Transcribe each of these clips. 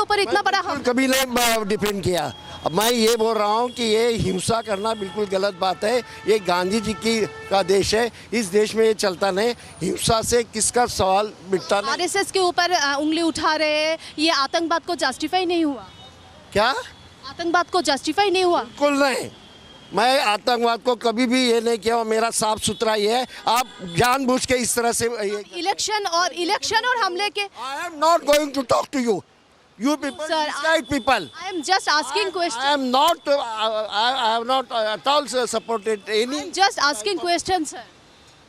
ऊपर इतना बड़ा कभी नहीं डिफेंड किया। अब मैं ये बोल रहा हूँ कि ये हिंसा करना बिल्कुल गलत बात है। ये गांधी जी की का देश है, इस देश में ये चलता नहीं। हिंसा से किसका सवाल मिटता नहीं। आरएसएस के ऊपर उंगली उठा रहे हैं, ये आतंकवाद को जस्टिफाई नहीं हुआ। क्या आतंकवाद को जस्टिफाई नहीं हुआ? बिल्कुल नहीं। मैं आतंकवाद को कभी भी ये नहीं किया। मेरा साफ सुथरा ये है। आप जानबूझ के इस तरह से इलेक्शन और हमले के I am not going to talk to you people, Sir, right people. I am just asking question. I am not. I have not at all supported any. I am just asking question, sir.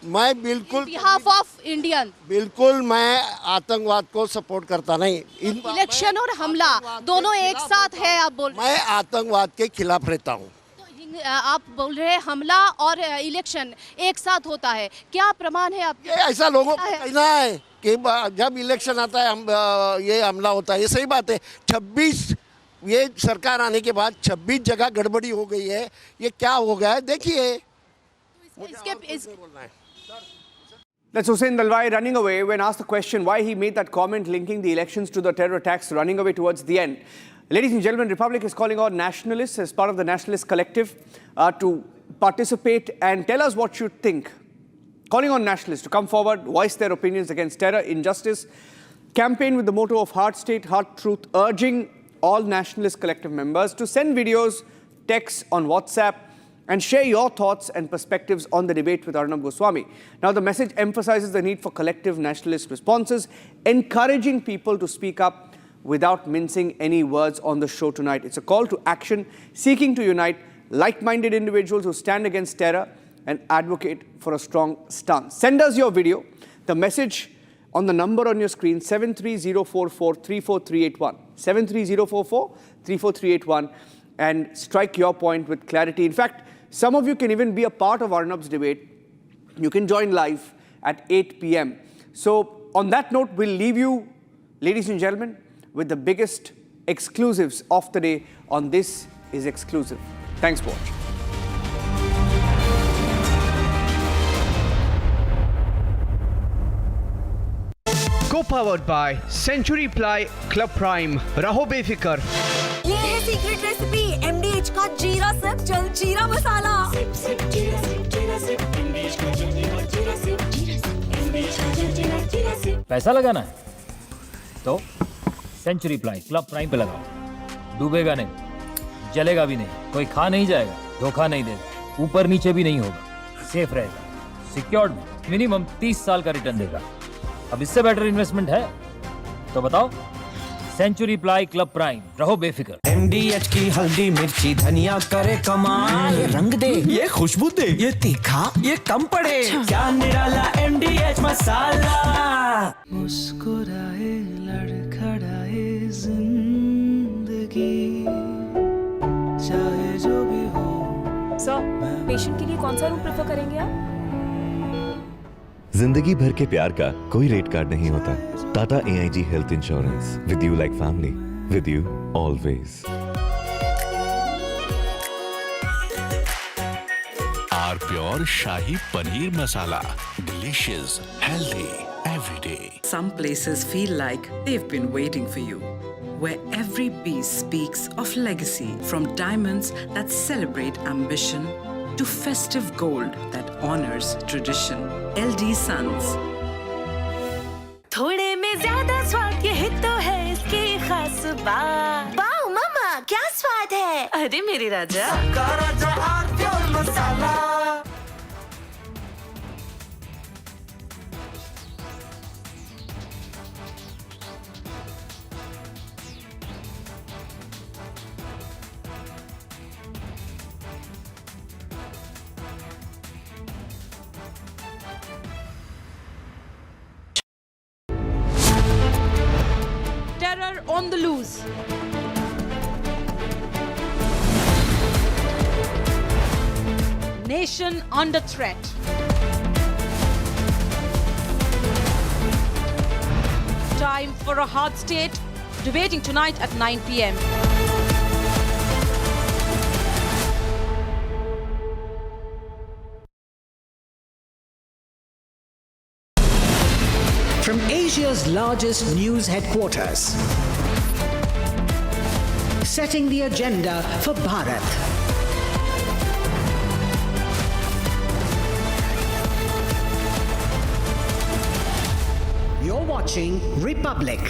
मैं बिल्कुल behalf of Indian. बिल्कुल मैं आतंकवाद को support करता नहीं। Election और हमला दोनों एक साथ है, आप बोल रहे हैं। मैं आतंकवाद के खिलाफ रहता हूँ। तो आप बोल रहे हैं हमला और इलेक्शन एक साथ होता है, क्या प्रमाण है आपके? ऐसा लोगों को कहना है कि जब इलेक्शन आता है हम ये हमला होता है, ये सही बात है। 26 ये सरकार आने के बाद 26 जगह गड़बड़ी हो गई है। ये क्या हो गया है देखिए। That's Hussein Dalwai running away when asked the question why he made that comment linking the elections to the terror attacks, running away towards the end. Ladies and gentlemen, Republic is calling on nationalists as part of the Nationalist Collective to participate and tell us what you think. Calling on nationalists to come forward, voice their opinions against terror, injustice, campaign with the motto of Heart State, Heart Truth, urging all Nationalist Collective members to send videos, texts on WhatsApp, and share your thoughts and perspectives on the debate with Arnab Goswami. Now, the message emphasizes the need for collective nationalist responses, encouraging people to speak up without mincing any words on the show tonight. It's a call to action, seeking to unite like-minded individuals who stand against terror and advocate for a strong stance. Send us your video. The message on the number on your screen, 73044-34381. 73044-34381, and strike your point with clarity. In fact, some of you can even be a part of Arnab's debate. You can join live at 8 p.m. So on that note, we'll leave you, ladies and gentlemen, with the biggest exclusives of the day on This Is Exclusive. Thanks for watching. Co-powered by Century Ply Club Prime. Raho befikar. ये है secret recipe MDH का जीरा SIP जल जीरा मसाला। पैसा लगाना है तो सेंचुरी प्लाई क्लब प्राइम पे लगाओ। डूबेगा नहीं, जलेगा भी नहीं, कोई खा नहीं जाएगा, धोखा नहीं देगा, ऊपर नीचे भी नहीं होगा, सेफ रहेगा, सिक्योर्ड में मिनिमम 30 साल का रिटर्न देगा। अब इससे बेटर इन्वेस्टमेंट है तो बताओ। सेंचुरी प्लाई क्लब प्राइम, रहो बेफिक्र। MDH की हल्दी मिर्ची धनिया करे कमाल, ये रंग दे, ये खुशबू दे, ये तीखा, ये कम पड़े, क्या निराला MDH मसाला। मुस्कुराए लड़खड़ाए जिंदगी, चाहे जो भी हो। सर, पेशेंट के लिए कौन सा रूम प्रेफर करेंगे आप? जिंदगी भर के प्यार का कोई रेट कार्ड नहीं होता। Tata AIG health insurance, with you like family, with you always. Are pure shahi paneer masala, delicious, healthy every day. Some places feel like they've been waiting for you, where every piece speaks of legacy, from diamonds that celebrate ambition to festive gold that honors tradition. LD Sons. थोड़े में ज्यादा स्वाद, यही तो है इसकी खास बात। वाओ मामा, क्या स्वाद है? अरे मेरे राजा, राजा R pure masala. Terror on the loose. Nation under threat. Time for a hard state, debating tonight at 9 p.m. From Asia's largest news headquarters, setting the agenda for Bharat. You're watching Republic.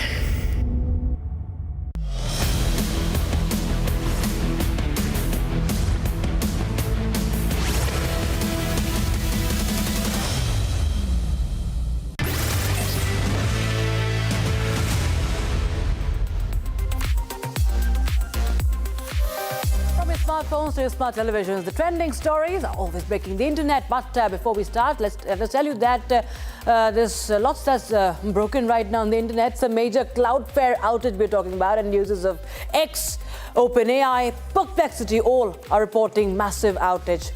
Smartphones to your smart televisions. The trending stories are always breaking the internet. But before we start, let's tell you that there's lots that's broken right now on the internet. It's a major Cloudflare outage we're talking about, and users of X, OpenAI, Perplexity all are reporting massive outage.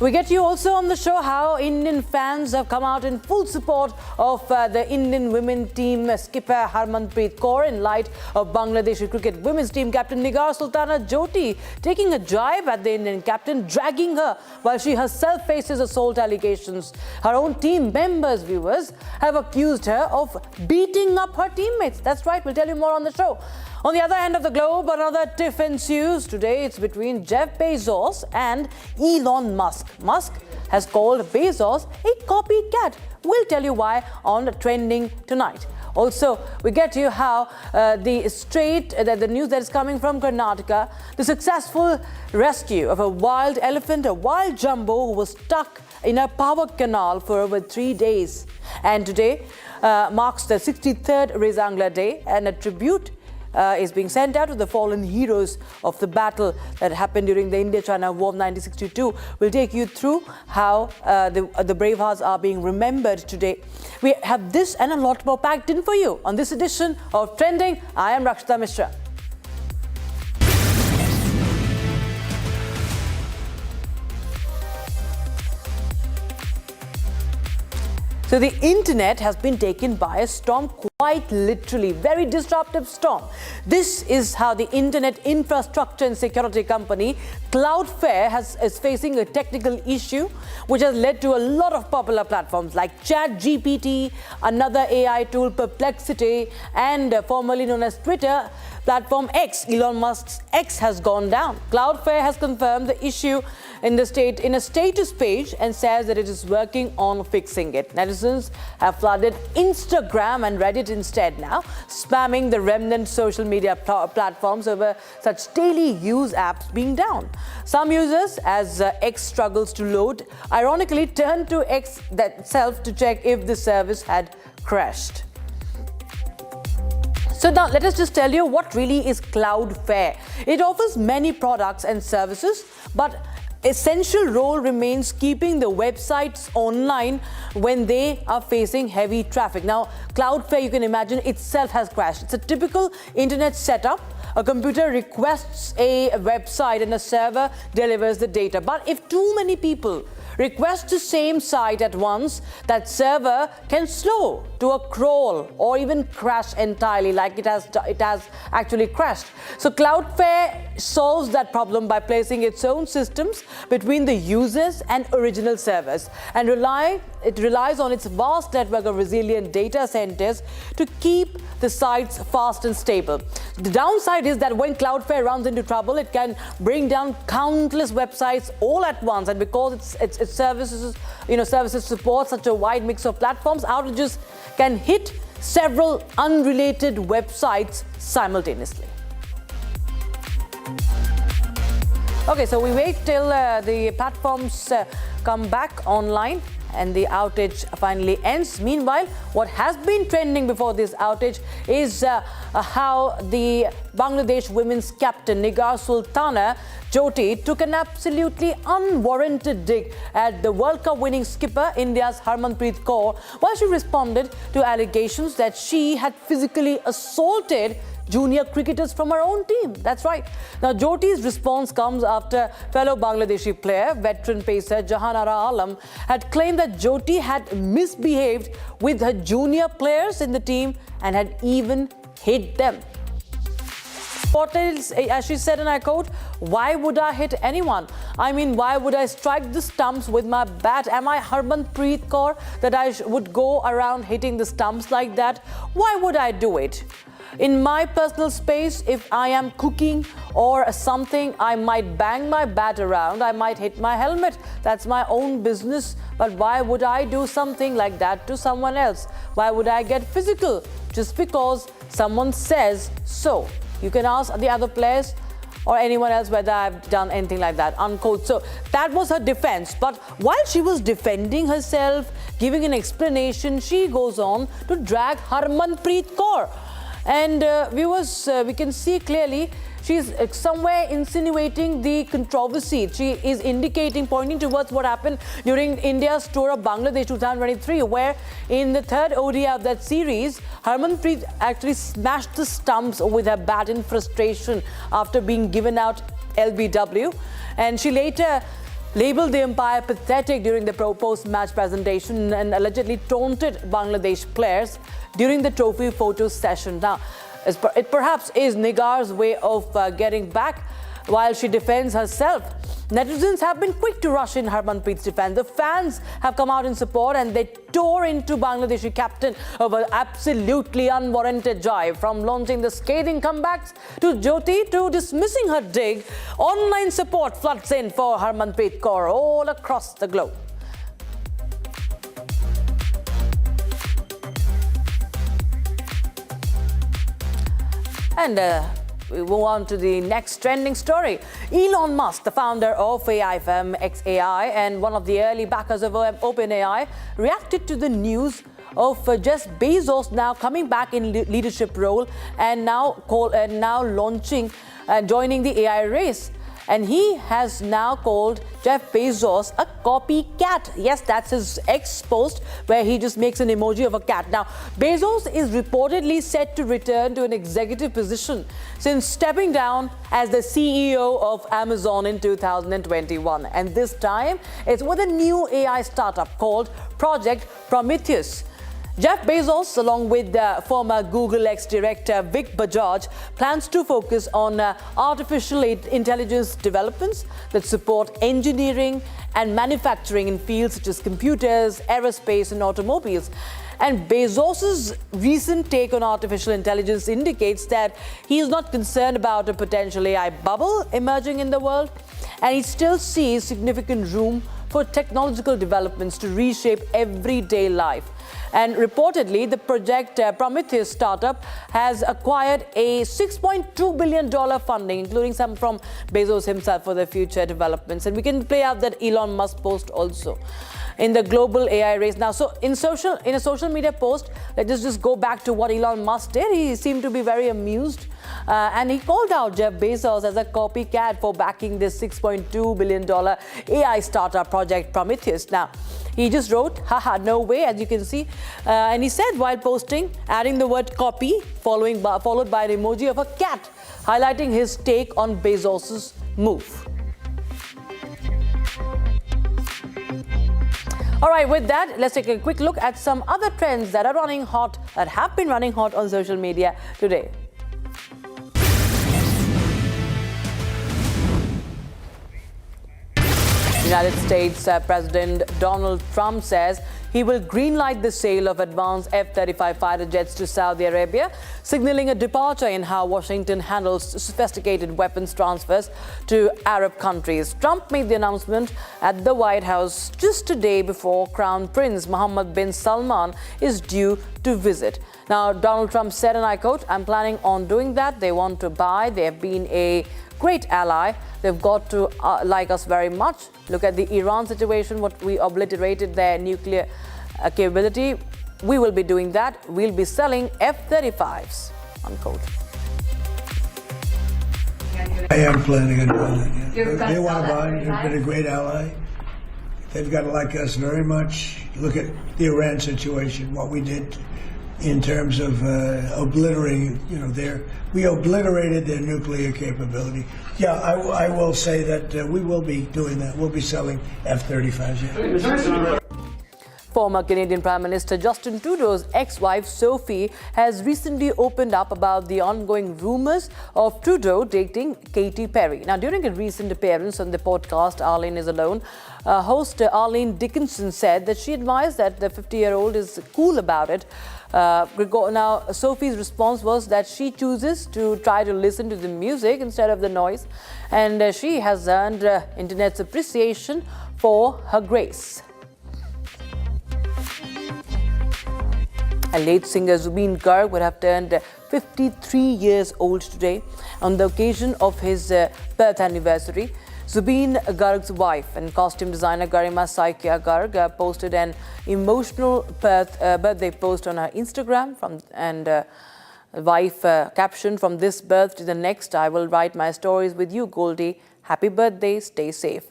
We get you also on the show how Indian fans have come out in full support of the Indian women team skipper Harmanpreet Kaur in light of Bangladeshi cricket women's team captain Nigar Sultana Jyoti taking a jibe at the Indian captain, dragging her while she herself faces assault allegations. Her own team members, viewers, have accused her of beating up her teammates. That's right, we'll tell you more on the show. On the other end of the globe, another tiff ensues. Today, it's between Jeff Bezos and Elon Musk. Musk has called Bezos a copycat. We'll tell you why on Trending tonight. Also, we get to you how the news that is coming from Karnataka, the successful rescue of a wild elephant, a wild jumbo who was stuck in a power canal for over 3 days. And today marks the 63rd Rezangla Day, and a tribute is being sent out to the fallen heroes of the battle that happened during the India-China War of 1962. We'll take you through how the brave hearts are being remembered today. We have this and a lot more packed in for you on this edition of Trending. I am Rakshita Mishra. So the internet has been taken by a storm, quite literally, very disruptive storm. This is how the internet infrastructure and security company Cloudflare is facing a technical issue which has led to a lot of popular platforms like ChatGPT, another AI tool Perplexity, and formerly known as Twitter platform X, Elon Musk's X, has gone down. Cloudflare has confirmed the issue in a status page and says that it is working on fixing it. Netizens have flooded Instagram and Reddit instead now, spamming the remnant social media platforms over such daily use apps being down. Some users, as X struggles to load, ironically turn to X itself to check if the service had crashed. So now let us just tell you what really is Cloudflare. It offers many products and services, but essential role remains keeping the websites online when they are facing heavy traffic. Now, Cloudflare, you can imagine, itself has crashed. It's a typical internet setup. A computer requests a website and a server delivers the data. But if too many people request the same site at once, that server can slow to a crawl or even crash entirely, like it has actually crashed. So Cloudflare solves that problem by placing its own systems between the users and original servers, and it relies on its vast network of resilient data centers to keep the sites fast and stable. The downside is that when Cloudflare runs into trouble, it can bring down countless websites all at once, and because its services support such a wide mix of platforms, outages can hit several unrelated websites simultaneously. Okay, so we wait till the platforms come back online and the outage finally ends. Meanwhile, what has been trending before this outage is how the Bangladesh women's captain Nigar Sultana Jyoti took an absolutely unwarranted dig at the World Cup winning skipper India's Harmanpreet Kaur while she responded to allegations that she had physically assaulted junior cricketers from her own team. That's right. Now, Jyoti's response comes after fellow Bangladeshi player, veteran pacer Jahanara Alam, had claimed that Jyoti had misbehaved with her junior players in the team and had even hit them. As she said, and I quote, "Why would I hit anyone? I mean, why would I strike the stumps with my bat? Am I Harmanpreet Kaur that I would go around hitting the stumps like that? Why would I do it?" In my personal space, if I am cooking or something, I might bang my bat around, I might hit my helmet. That's my own business. But why would I do something like that to someone else? Why would I get physical just because someone says so? You can ask the other players or anyone else whether I've done anything like that, unquote. So that was her defense. But while she was defending herself, giving an explanation, she goes on to drag Harmanpreet Kaur. And viewers, we can see clearly she's somewhere insinuating the controversy. She is indicating, pointing towards what happened during India's tour of Bangladesh 2023, where in the third ODI of that series, Harmanpreet actually smashed the stumps with her bat in frustration after being given out LBW. And she later labelled the umpire pathetic during the post-match presentation and allegedly taunted Bangladesh players during the trophy photo session. Now, it perhaps is Nigar's way of getting back while she defends herself. Netizens have been quick to rush in Harmanpreet's defense. The fans have come out in support and they tore into Bangladeshi captain over absolutely unwarranted jive. From launching the scathing comebacks to Jyoti to dismissing her dig, online support floods in for Harmanpreet Kaur all across the globe. And we move on to the next trending story. Elon Musk, the founder of AI firm XAI and one of the early backers of OpenAI, reacted to the news of Jeff Bezos now coming back in leadership role and now joining the AI race. And he has now called Jeff Bezos a copycat. Yes, that's his X post where he just makes an emoji of a cat. Now, Bezos is reportedly set to return to an executive position since stepping down as the CEO of Amazon in 2021. And this time, it's with a new AI startup called Project Prometheus. Jeff Bezos, along with former Google ex-director Vic Bajaj, plans to focus on artificial intelligence developments that support engineering and manufacturing in fields such as computers, aerospace, and automobiles. And Bezos' recent take on artificial intelligence indicates that he is not concerned about a potential AI bubble emerging in the world, and he still sees significant room for technological developments to reshape everyday life. And reportedly, the Project Prometheus startup has acquired a $6.2 billion funding, including some from Bezos himself for the future developments. And we can play out that Elon Musk post also in the global AI race. Now, so in a social media post, let's just go back to what Elon Musk did. He seemed to be very amused. And he called out Jeff Bezos as a copycat for backing this $6.2 billion AI startup Project Prometheus. Now, he just wrote, haha, no way, as you can see. And he said while posting, adding the word copy, followed by an emoji of a cat, highlighting his take on Bezos' move. All right, with that, let's take a quick look at some other trends that are running hot, that have been running hot on social media today. United States President Donald Trump says he will greenlight the sale of advanced F-35 fighter jets to Saudi Arabia, signaling a departure in how Washington handles sophisticated weapons transfers to Arab countries. Trump made the announcement at the White House just a day before Crown Prince Mohammed bin Salman is due to visit. Now, Donald Trump said, and I quote, "I'm planning on doing that. They want to buy. They have been a great ally. They've got to like us very much. Look at the Iran situation, what we obliterated their nuclear capability. We will be doing that. We'll be selling F-35s, unquote. I am planning on doing that. Yeah. They want to buy. They've been a great ally. They've got to like us very much. Look at the Iran situation, what we did in terms of obliterating, we obliterated their nuclear capability. Yeah, I will say that we will be doing that. We'll be selling F-35s. Yeah. Former Canadian Prime Minister Justin Trudeau's ex-wife Sophie has recently opened up about the ongoing rumors of Trudeau dating Katy Perry. Now, during a recent appearance on the podcast Arlene is Alone, host Arlene Dickinson said that she admires that the 50-year-old is cool about it. Now, Sophie's response was that she chooses to try to listen to the music instead of the noise, and she has earned internet's appreciation for her grace. And late singer Zubeen Garg would have turned 53 years old today on the occasion of his birth anniversary. Zubeen Garg's wife and costume designer Garima Saikia Garg posted an emotional birthday post on her Instagram wife captioned, "From this birth to the next, I will write my stories with you, Goldie. Happy birthday, stay safe."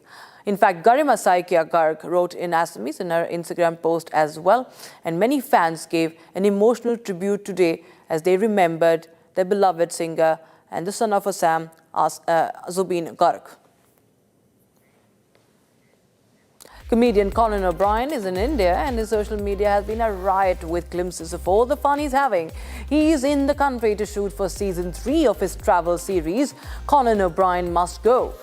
In fact, Garima Saikia Garg wrote in Assamese in her Instagram post as well, and many fans gave an emotional tribute today as they remembered their beloved singer and the son of Assam, Zubeen Garg. Comedian Conan O'Brien is in India, and his social media has been a riot with glimpses of all the fun he's having. He's in the country to shoot for season 3 of his travel series, Conan O'Brien Must Go.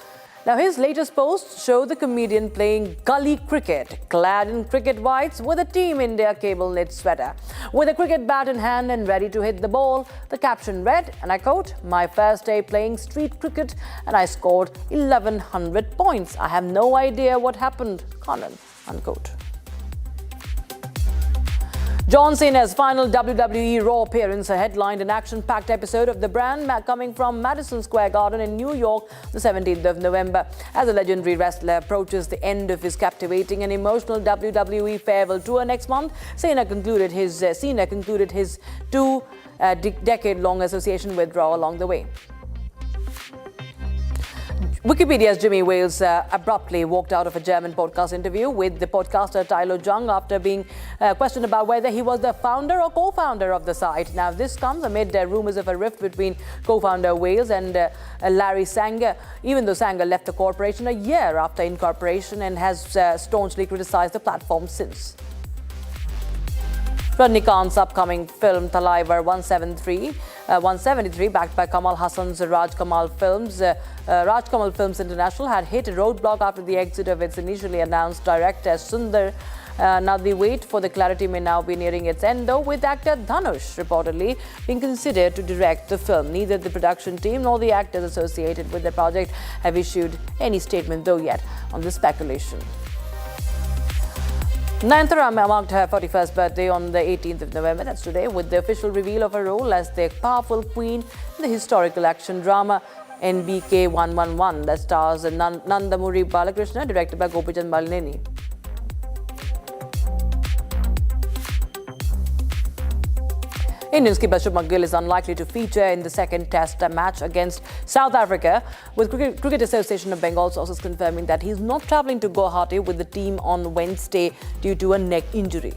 Now, his latest posts show the comedian playing gully cricket, clad in cricket whites with a Team India cable knit sweater. With a cricket bat in hand and ready to hit the ball, the caption read, and I quote, "My first day playing street cricket and I scored 1100 points. I have no idea what happened, Conan," unquote. John Cena's final WWE Raw appearance headlined an action-packed episode of The Brand coming from Madison Square Garden in New York the 17th of November. As the legendary wrestler approaches the end of his captivating and emotional WWE farewell tour next month, Cena concluded his 2-decade-long association with Raw along the way. Wikipedia's Jimmy Wales abruptly walked out of a German podcast interview with the podcaster Tyler Jung after being questioned about whether he was the founder or co-founder of the site. Now, this comes amid rumors of a rift between co-founder Wales and Larry Sanger, even though Sanger left the corporation a year after incorporation and has staunchly criticized the platform since. Rajnikant's upcoming film Thalaivar 173, backed by Kamal Hassan's Raj Kamal Films International, had hit a roadblock after the exit of its initially announced director Sundar. Now, the wait for the clarity may now be nearing its end, though, with actor Dhanush reportedly being considered to direct the film. Neither the production team nor the actors associated with the project have issued any statement, though, yet on the speculation. Nayanthara marked her 41st birthday on the 18th of November, that's today, with the official reveal of her role as the powerful queen in the historical action drama NBK 111 that stars Nandamuri Balakrishna, directed by Gopichand Malineni. Indian skipper Shubman Gill is unlikely to feature in the second test match against South Africa, with Cricket Association of Bengal sources confirming that he is not travelling to Guwahati with the team on Wednesday due to a neck injury.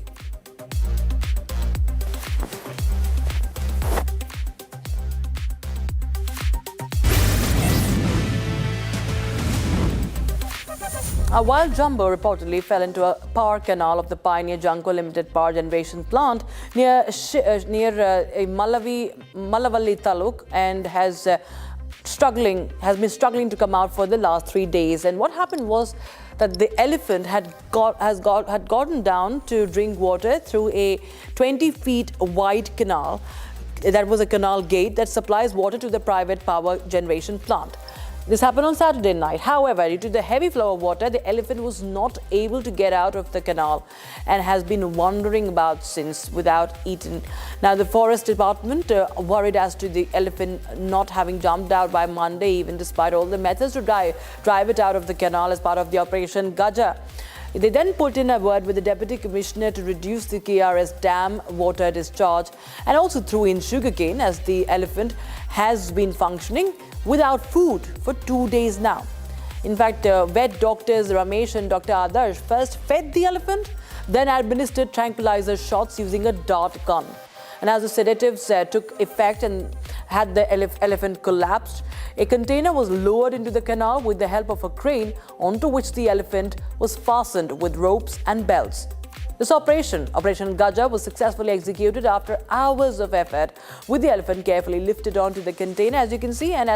A wild jumbo reportedly fell into a power canal of the Pioneer Junko Limited Power Generation Plant near Malavalli Taluk and has been struggling to come out for the last 3 days. And what happened was that the elephant had gotten down to drink water through a 20 feet wide canal. That was a canal gate that supplies water to the private power generation plant. This happened on Saturday night. However, due to the heavy flow of water, the elephant was not able to get out of the canal and has been wandering about since without eating. Now, the Forest Department worried as to the elephant not having jumped out by Monday, even despite all the methods to drive it out of the canal as part of the Operation Gaja. They then put in a word with the Deputy Commissioner to reduce the KRS dam water discharge and also threw in sugarcane, as the elephant has been functioning without food for 2 days now. In fact, vet doctors Ramesh and Dr. Adarsh first fed the elephant, then administered tranquilizer shots using a dart gun. And as the sedatives took effect and had the elephant collapsed, a container was lowered into the canal with the help of a crane, onto which the elephant was fastened with ropes and belts. This operation, Operation Gaja, was successfully executed after hours of effort, with the elephant carefully lifted onto the container, as you can see, and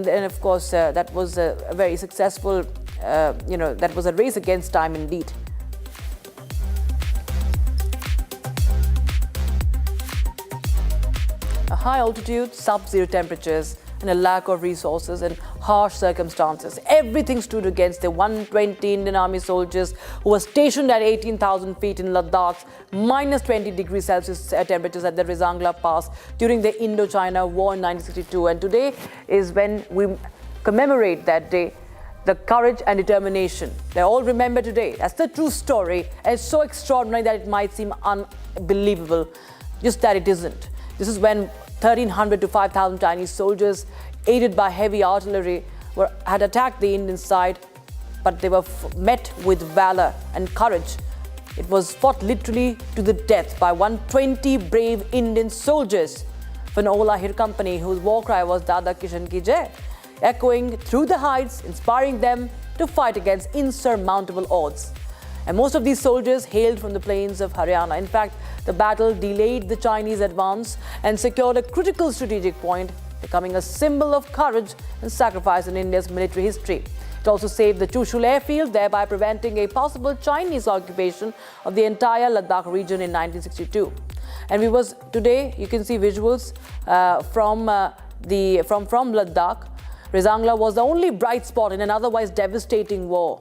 of course that was a very successful, that was a race against time indeed. A high altitude, sub-zero temperatures, and a lack of resources and harsh circumstances. Everything stood against the 120 Indian Army soldiers who were stationed at 18,000 feet in Ladakh's minus 20 degrees Celsius temperatures at the Rizangla Pass during the Indo-China War in 1962. And today is when we commemorate that day, the courage and determination. They all remember today. That's the true story. And it's so extraordinary that it might seem unbelievable, just that it isn't. This is when 1,300 to 5,000 Chinese soldiers, aided by heavy artillery, had attacked the Indian side, but they were met with valor and courage. It was fought literally to the death by 120 brave Indian soldiers for an Ola Hir company whose war cry was Dada Kishan Ki Jai, echoing through the heights, inspiring them to fight against insurmountable odds. And most of these soldiers hailed from the plains of Haryana. In fact, the battle delayed the Chinese advance and secured a critical strategic point, becoming a symbol of courage and sacrifice in India's military history. It also saved the Chushul airfield, thereby preventing a possible Chinese occupation of the entire Ladakh region in 1962. And today, you can see visuals from Ladakh. Rizangla was the only bright spot in an otherwise devastating war.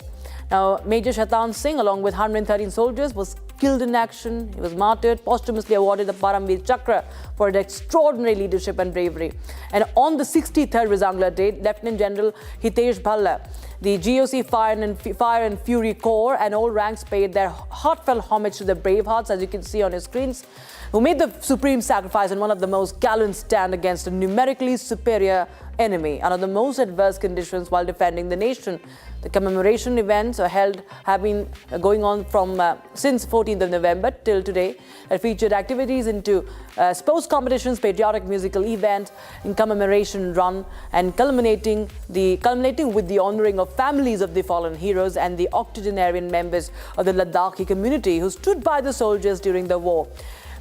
Now, Major Shaitan Singh, along with 113 soldiers, was killed in action. He was martyred, posthumously awarded the Paramveer Chakra for his extraordinary leadership and bravery. And on the 63rd Rizangla Day, Lieutenant General Hitesh Bhalla, the GOC Fire and Fury Corps, and all ranks paid their heartfelt homage to the brave hearts, as you can see on your screens, who made the supreme sacrifice in one of the most gallant stand against a numerically superior enemy under the most adverse conditions while defending the nation. The commemoration events have been going on from since 14th of November till today. It featured activities into sports competitions, patriotic musical event, in commemoration run, and culminating with the honoring of families of the fallen heroes and the octogenarian members of the Ladakhi community who stood by the soldiers during the war.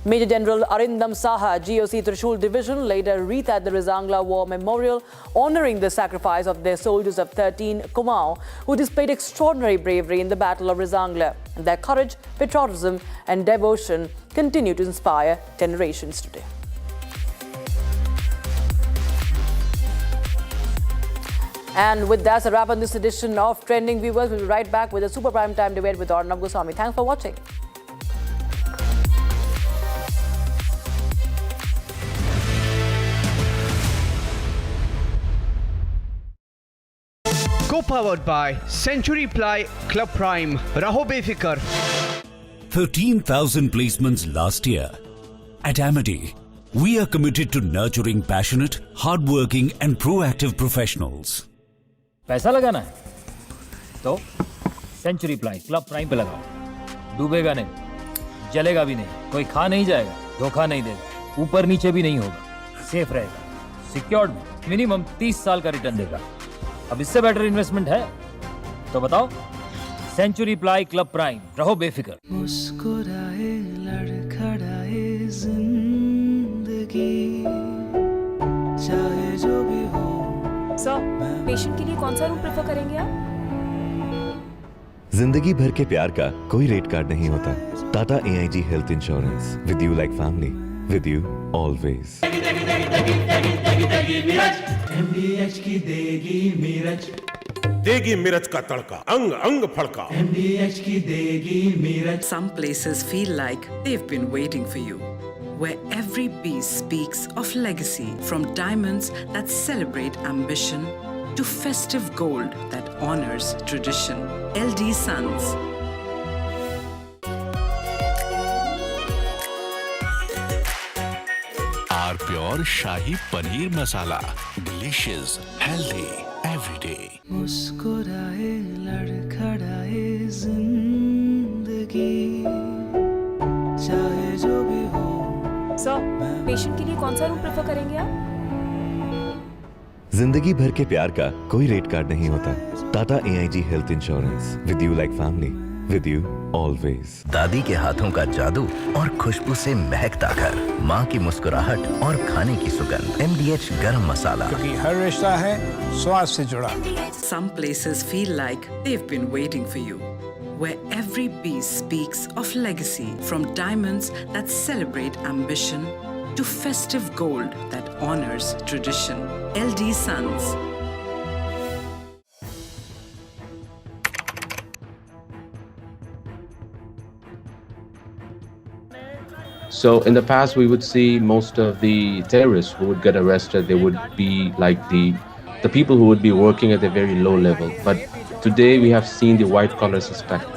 Major General Arindam Saha, GOC Trishul Division, laid a wreath at the Rizangla War Memorial, honouring the sacrifice of their soldiers of 13 Kumaon, who displayed extraordinary bravery in the Battle of Rizangla. And their courage, patriotism and devotion continue to inspire generations today. And with that, a wrap on this edition of Trending. Viewers, we'll be right back with a super prime time debate with Arnab Goswami. Thanks for watching. Co-powered by Century Ply Club Prime. Raho Befikar. 13,000 placements last year. At Amity, we are committed to nurturing passionate, hardworking and proactive professionals. पैसा लगाना है तो century ply club prime पे लगाओ। डूबेगा नहीं, जलेगा भी नहीं, कोई खा नहीं जाएगा, धोखा नहीं देगा, ऊपर नीचे भी नहीं होगा, सेफ रहेगा, सिक्योर्ड में मिनिमम 30 साल का रिटर्न देगा। अब इससे बेटर इन्वेस्टमेंट है तो बताओ। सेंचुरी प्लाई क्लब प्राइम, रहो बेफिक्र। मुस्कुराए लड़खड़ाए जिंदगी, चाहे जो भी हो। सर, पेशेंट के लिए कौन सा रूम प्रेफर करेंगे आप? जिंदगी भर के प्यार का कोई रेट कार्ड नहीं होता। Tata AIG health insurance, with you like family, with you always. MDH की देगी मीरज, देगी मिर्च का तड़का, अंग अंग फड़का। MDH की देगी Miraj. Some places feel like they've been waiting for you, where every piece speaks of legacy, from diamonds that celebrate ambition to festive gold that honors tradition. LD Sons. Are pure shahi paneer masala, delicious, healthy, everyday. मुस्कुराए लड़खड़ाए जिंदगी, चाहे जो भी हो। Sir, patient के लिए कौन सा रूम प्रेफर करेंगे आप? जिंदगी भर के प्यार का कोई रेट कार्ड नहीं होता। Tata AIG health insurance, with you like family, with you always. दादी के हाथों का जादू और खुशबू से महकता घर, माँ की मुस्कुराहट और खाने की सुगंध। MDH गरम मसाला, क्योंकि हर रिश्ता है स्वाद से जुड़ा। Some places feel like they've been waiting for you, where every piece speaks of legacy, from diamonds that celebrate ambition to festive gold that honors tradition. LD Sons. So in the past, we would see most of the terrorists who would get arrested, they would be like the people who would be working at a very low level. But today we have seen the white collar suspect.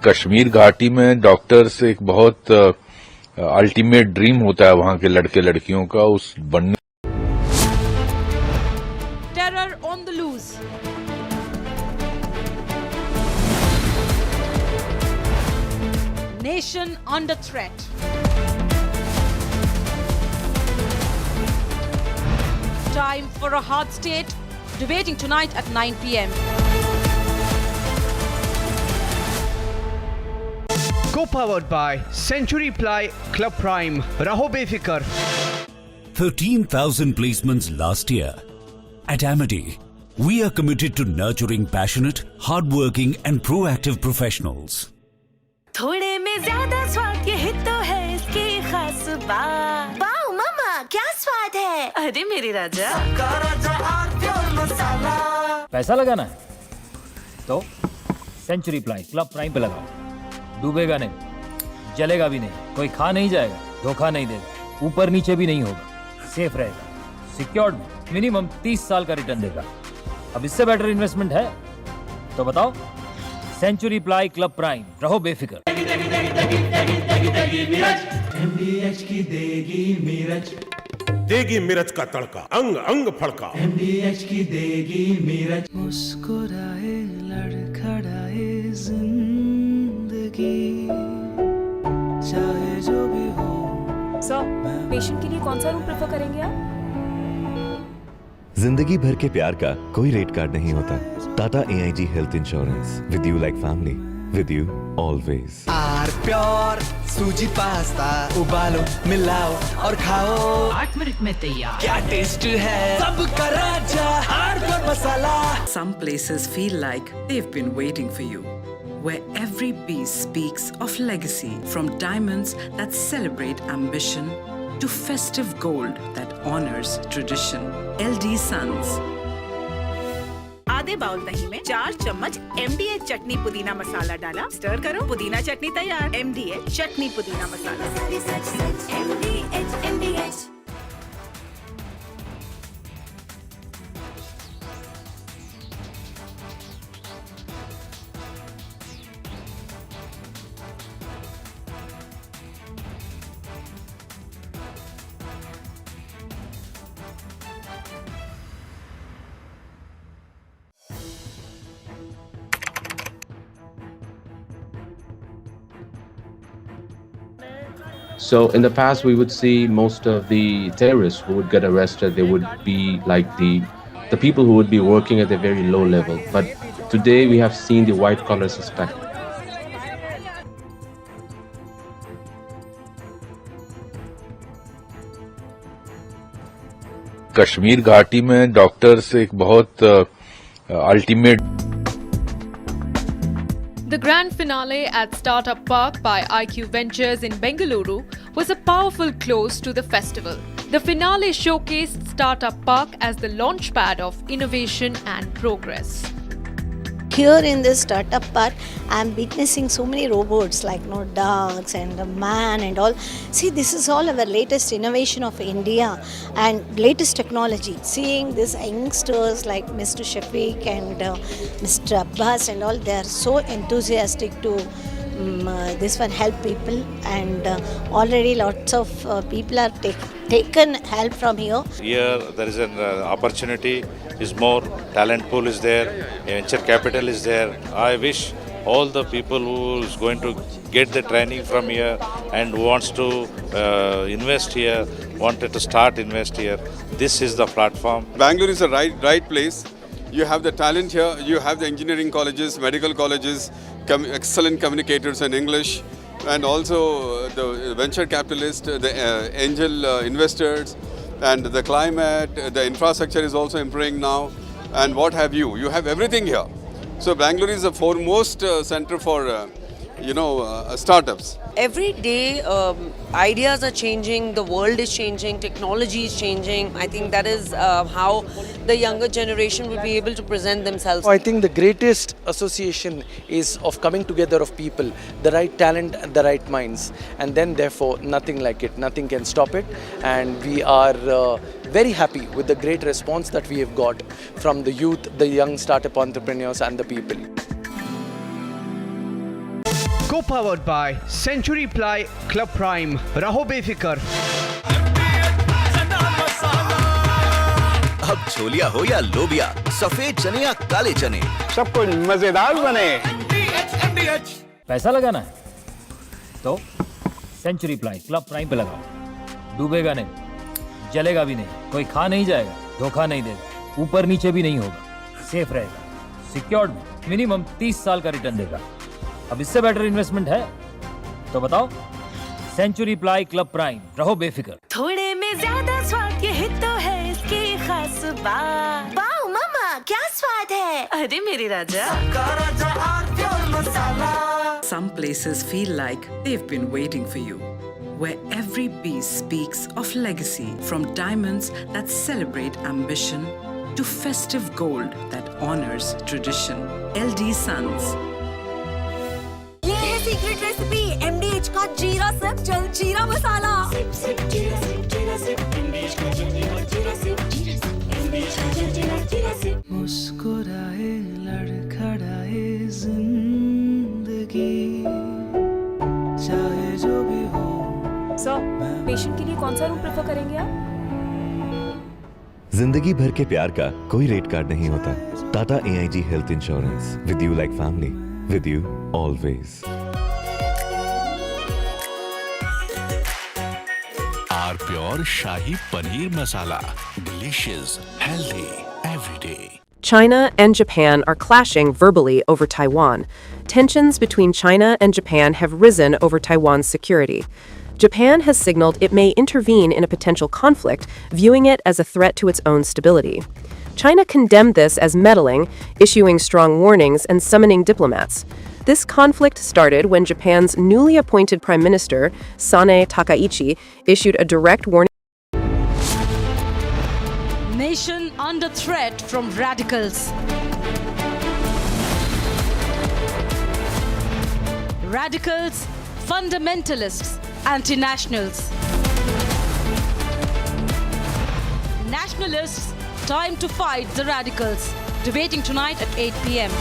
Kashmir घाटी में doctors एक बहुत ultimate dream होता है वहां के लड़के लड़कियों का, उस बनने। Terror on the loose. Nation under threat. Time for a hard state. Debating tonight at 9 p.m. Co-powered by Century Ply Club Prime. Raho befikar. 13,000 placements last year. At Amity, we are committed to nurturing passionate, hardworking and proactive professionals. थोड़े में ज्यादा स्वाद, यही तो है इसकी खास बात। वाओ मामा, क्या स्वाद है। अरे मेरे राजा, पैसा लगाना है तो सेंचुरी प्लाई क्लब प्राइम पे लगाओ। डूबेगा नहीं, जलेगा भी नहीं, कोई खा नहीं जाएगा, धोखा नहीं देगा, ऊपर नीचे भी नहीं होगा, सेफ रहेगा, सिक्योर्ड में मिनिमम 30 साल का रिटर्न देगा। अब इससे बेटर इन्वेस्टमेंट है तो बताओ। सेंचुरी प्लाई क्लब प्राइम, रहो बेफिक्र। MDH की देगी मिर्च, देगी मिर्च का तड़का, अंग अंग फड़का। MDH की देगी मिर्च, मुस्कुराए लड़खड़ाए जिंदगी, चाहे जो भी हो। सर, पेशेंट के लिए कौन सा रूम प्रेफर करेंगे आप? जिंदगी भर के प्यार का कोई रेट कार्ड नहीं होता। Tata AIG health insurance, with you like family, with you always. Are pure suji pasta, उबालो मिलाओ और खाओ, 8 मिनट में तैयार। क्या टेस्ट है, सबका राजा R pure masala. Some places feel like they've been waiting for you, where every piece speaks of legacy, from diamonds that celebrate ambition to festive gold that honors tradition. LD Sons. आधे bowl दही में 4 चम्मच MDH चटनी पुदीना मसाला डाला, stir करो, पुदीना चटनी तैयार। MDH चटनी पुदीना मसाला। MDH। So in the past, we would see most of the terrorists who would get arrested, they would be like the people who would be working at a very low level. But today we have seen the white collar suspect. Kashmir घाटी में doctors एक बहुत ultimate. The grand finale at Startup Park by IQ Ventures in Bengaluru was a powerful close to the festival. The finale showcased Startup Park as the launchpad of innovation and progress. Here in this startup park, I'm witnessing so many robots like dogs and a man and all. See, this is all our latest innovation of India and latest technology. Seeing these youngsters like Mr. Shafiq and Mr. Abbas and all, they are so enthusiastic to this one help people, and already lots of people are taken help from here. Here there is an opportunity is more, talent pool is there, venture capital is there. I wish all the people who is going to get the training from here and wants to invest here, wanted to start invest here, this is the platform. Bangalore is the right place. You have the talent here, you have the engineering colleges, medical colleges, excellent communicators in English, and also the venture capitalists, the angel investors, and the climate, the infrastructure is also improving now, and what have you. You have everything here. So Bangalore is the foremost center for, startups. Every day, ideas are changing, the world is changing, technology is changing. I think that is how the younger generation will be able to present themselves. I think the greatest association is of coming together of people, the right talent and the right minds. And then therefore, nothing like it, nothing can stop it. And we are very happy with the great response that we have got from the youth, the young startup entrepreneurs and the people. Co-powered by Century Ply Club Prime. Raho befikar. अब छोलिया हो या लोबिया, सफेद चने या काले चने, सब कुछ मजेदार बने। पैसा लगाना है तो सेंचुरी प्लाई क्लब प्राइम पे लगाओ। डूबेगा नहीं, जलेगा भी नहीं, कोई खा नहीं जाएगा, धोखा नहीं देगा, ऊपर नीचे भी नहीं होगा, सेफ रहेगा, सिक्योर्ड, मिनिमम 30 साल का रिटर्न देगा। अब इससे बेटर इन्वेस्टमेंट है तो बताओ। सेंचुरी प्लाई क्लब प्राइम, रहो बेफिक्र। थोड़े में ज्यादा स्वाद, यही तो है इसकी खास बात। वाओ मामा, क्या स्वाद है? अरे मेरे राजा। Some places feel like they've been waiting for you, where every piece speaks of legacy, from diamonds that celebrate ambition to festive gold that honors tradition. LD Sons. ये है सीक्रेट रेसिपी, MDH का जीरा SIP जल जीरा मसाला। SIP SIP जीरा SIP जीरा SIP, MDH का जल जीरा जीरा सिप जीरा सिप, MDH का जल जीरा जीरा सिप। मुस्कुराए लड़खड़ाए जिंदगी, चाहे जो भी हो। सर, पेशेंट के लिए कौन सा रूम प्रेफर करेंगे आप? जिंदगी भर के प्यार का कोई रेट कार्ड नहीं होता। Tata AIG health insurance, with you like family, with you always. Our pure Shahi Paneer Masala. Delicious, healthy, every day. China and Japan are clashing verbally over Taiwan. Tensions between China and Japan have risen over Taiwan's security. Japan has signaled it may intervene in a potential conflict, viewing it as a threat to its own stability. China condemned this as meddling, issuing strong warnings and summoning diplomats. This conflict started when Japan's newly appointed Prime Minister, Sanae Takaichi, issued a direct warning. Nation under threat from radicals. Radicals, fundamentalists, anti-nationals. Nationalists, time to fight the radicals. Debating tonight at 8 p.m.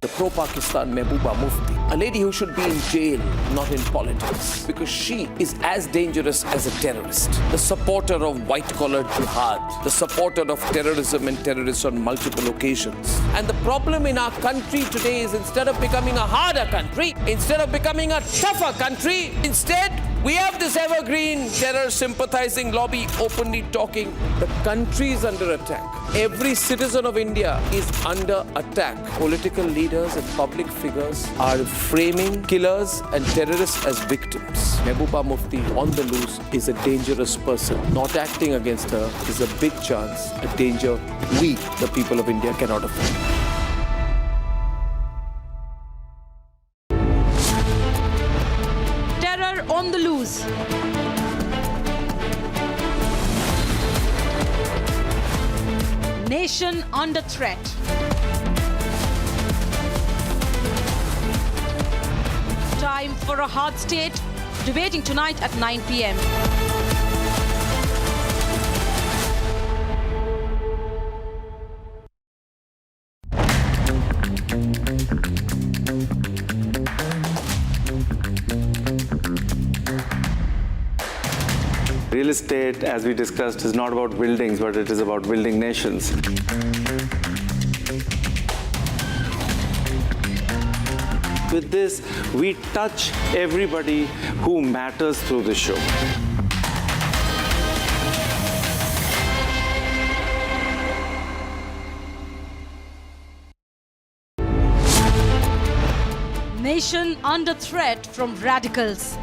The pro-Pakistan Mehbooba Mufti, a lady who should be in jail, not in politics, because she is as dangerous as a terrorist. The supporter of white-collar jihad, the supporter of terrorism and terrorists on multiple occasions. And the problem in our country today is, instead of becoming a harder country, instead of becoming a tougher country, instead we have this evergreen terror-sympathizing lobby openly talking. The country is under attack. Every citizen of India is under attack. Political leaders and public figures are framing killers and terrorists as victims. Mehbooba Mufti, on the loose, is a dangerous person. Not acting against her is a big chance, a danger we, the people of India, cannot afford. On the loose. Nation under threat. Time for a hard state. Debating tonight at 9 p.m. Real estate, as we discussed, is not about buildings, but it is about building nations. With this, we touch everybody who matters through the show. Nation under threat from radicals.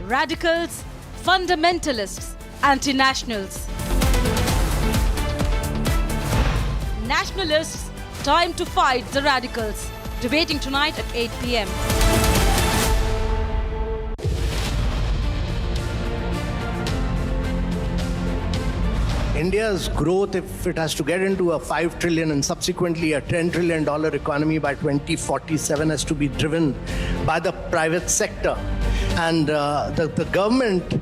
Radicals, fundamentalists, anti-nationals. Nationalists, time to fight the radicals. Debating tonight at 8 p.m. India's growth, if it has to get into a 5 trillion and subsequently a $10 trillion economy by 2047, has to be driven by the private sector. And the government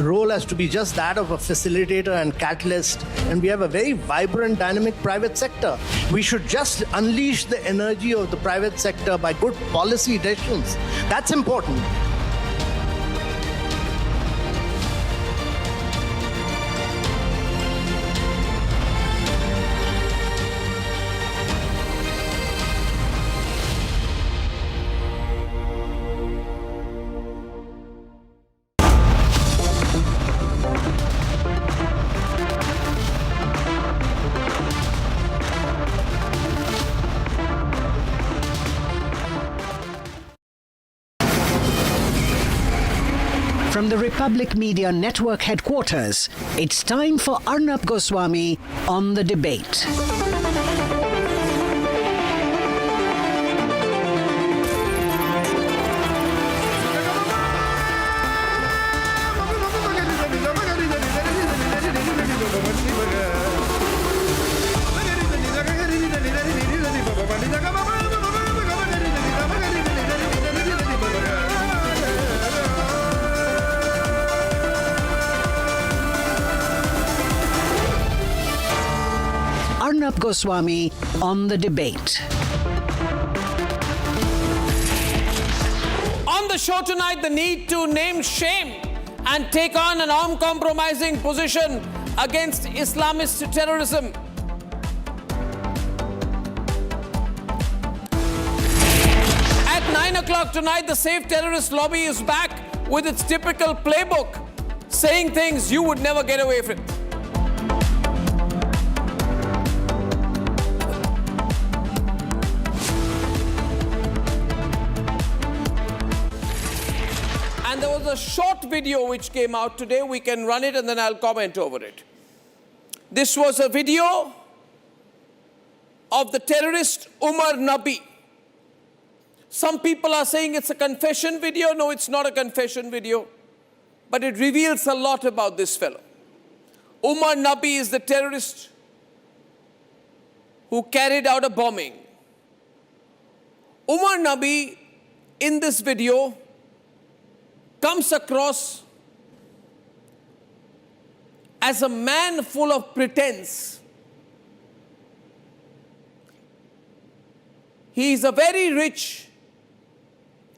role has to be just that of a facilitator and catalyst. And we have a very vibrant, dynamic private sector. We should just unleash the energy of the private sector by good policy decisions. That's important. From the Republic Media Network headquarters, it's time for Arnab Goswami on The Debate. Arnab Goswami on The Debate. On the show tonight, the need to name shame and take on an uncompromising position against Islamist terrorism. At 9 o'clock tonight, the Save Terrorist Lobby is back with its typical playbook, saying things you would never get away with. And there was a short video which came out today. We can run it and then I'll comment over it. This was a video of the terrorist Umar Nabi. Some people are saying it's a confession video. No, it's not a confession video. But it reveals a lot about this fellow. Umar Nabi is the terrorist who carried out a bombing. Umar Nabi, in this video, comes across as a man full of pretense. He is a very rich,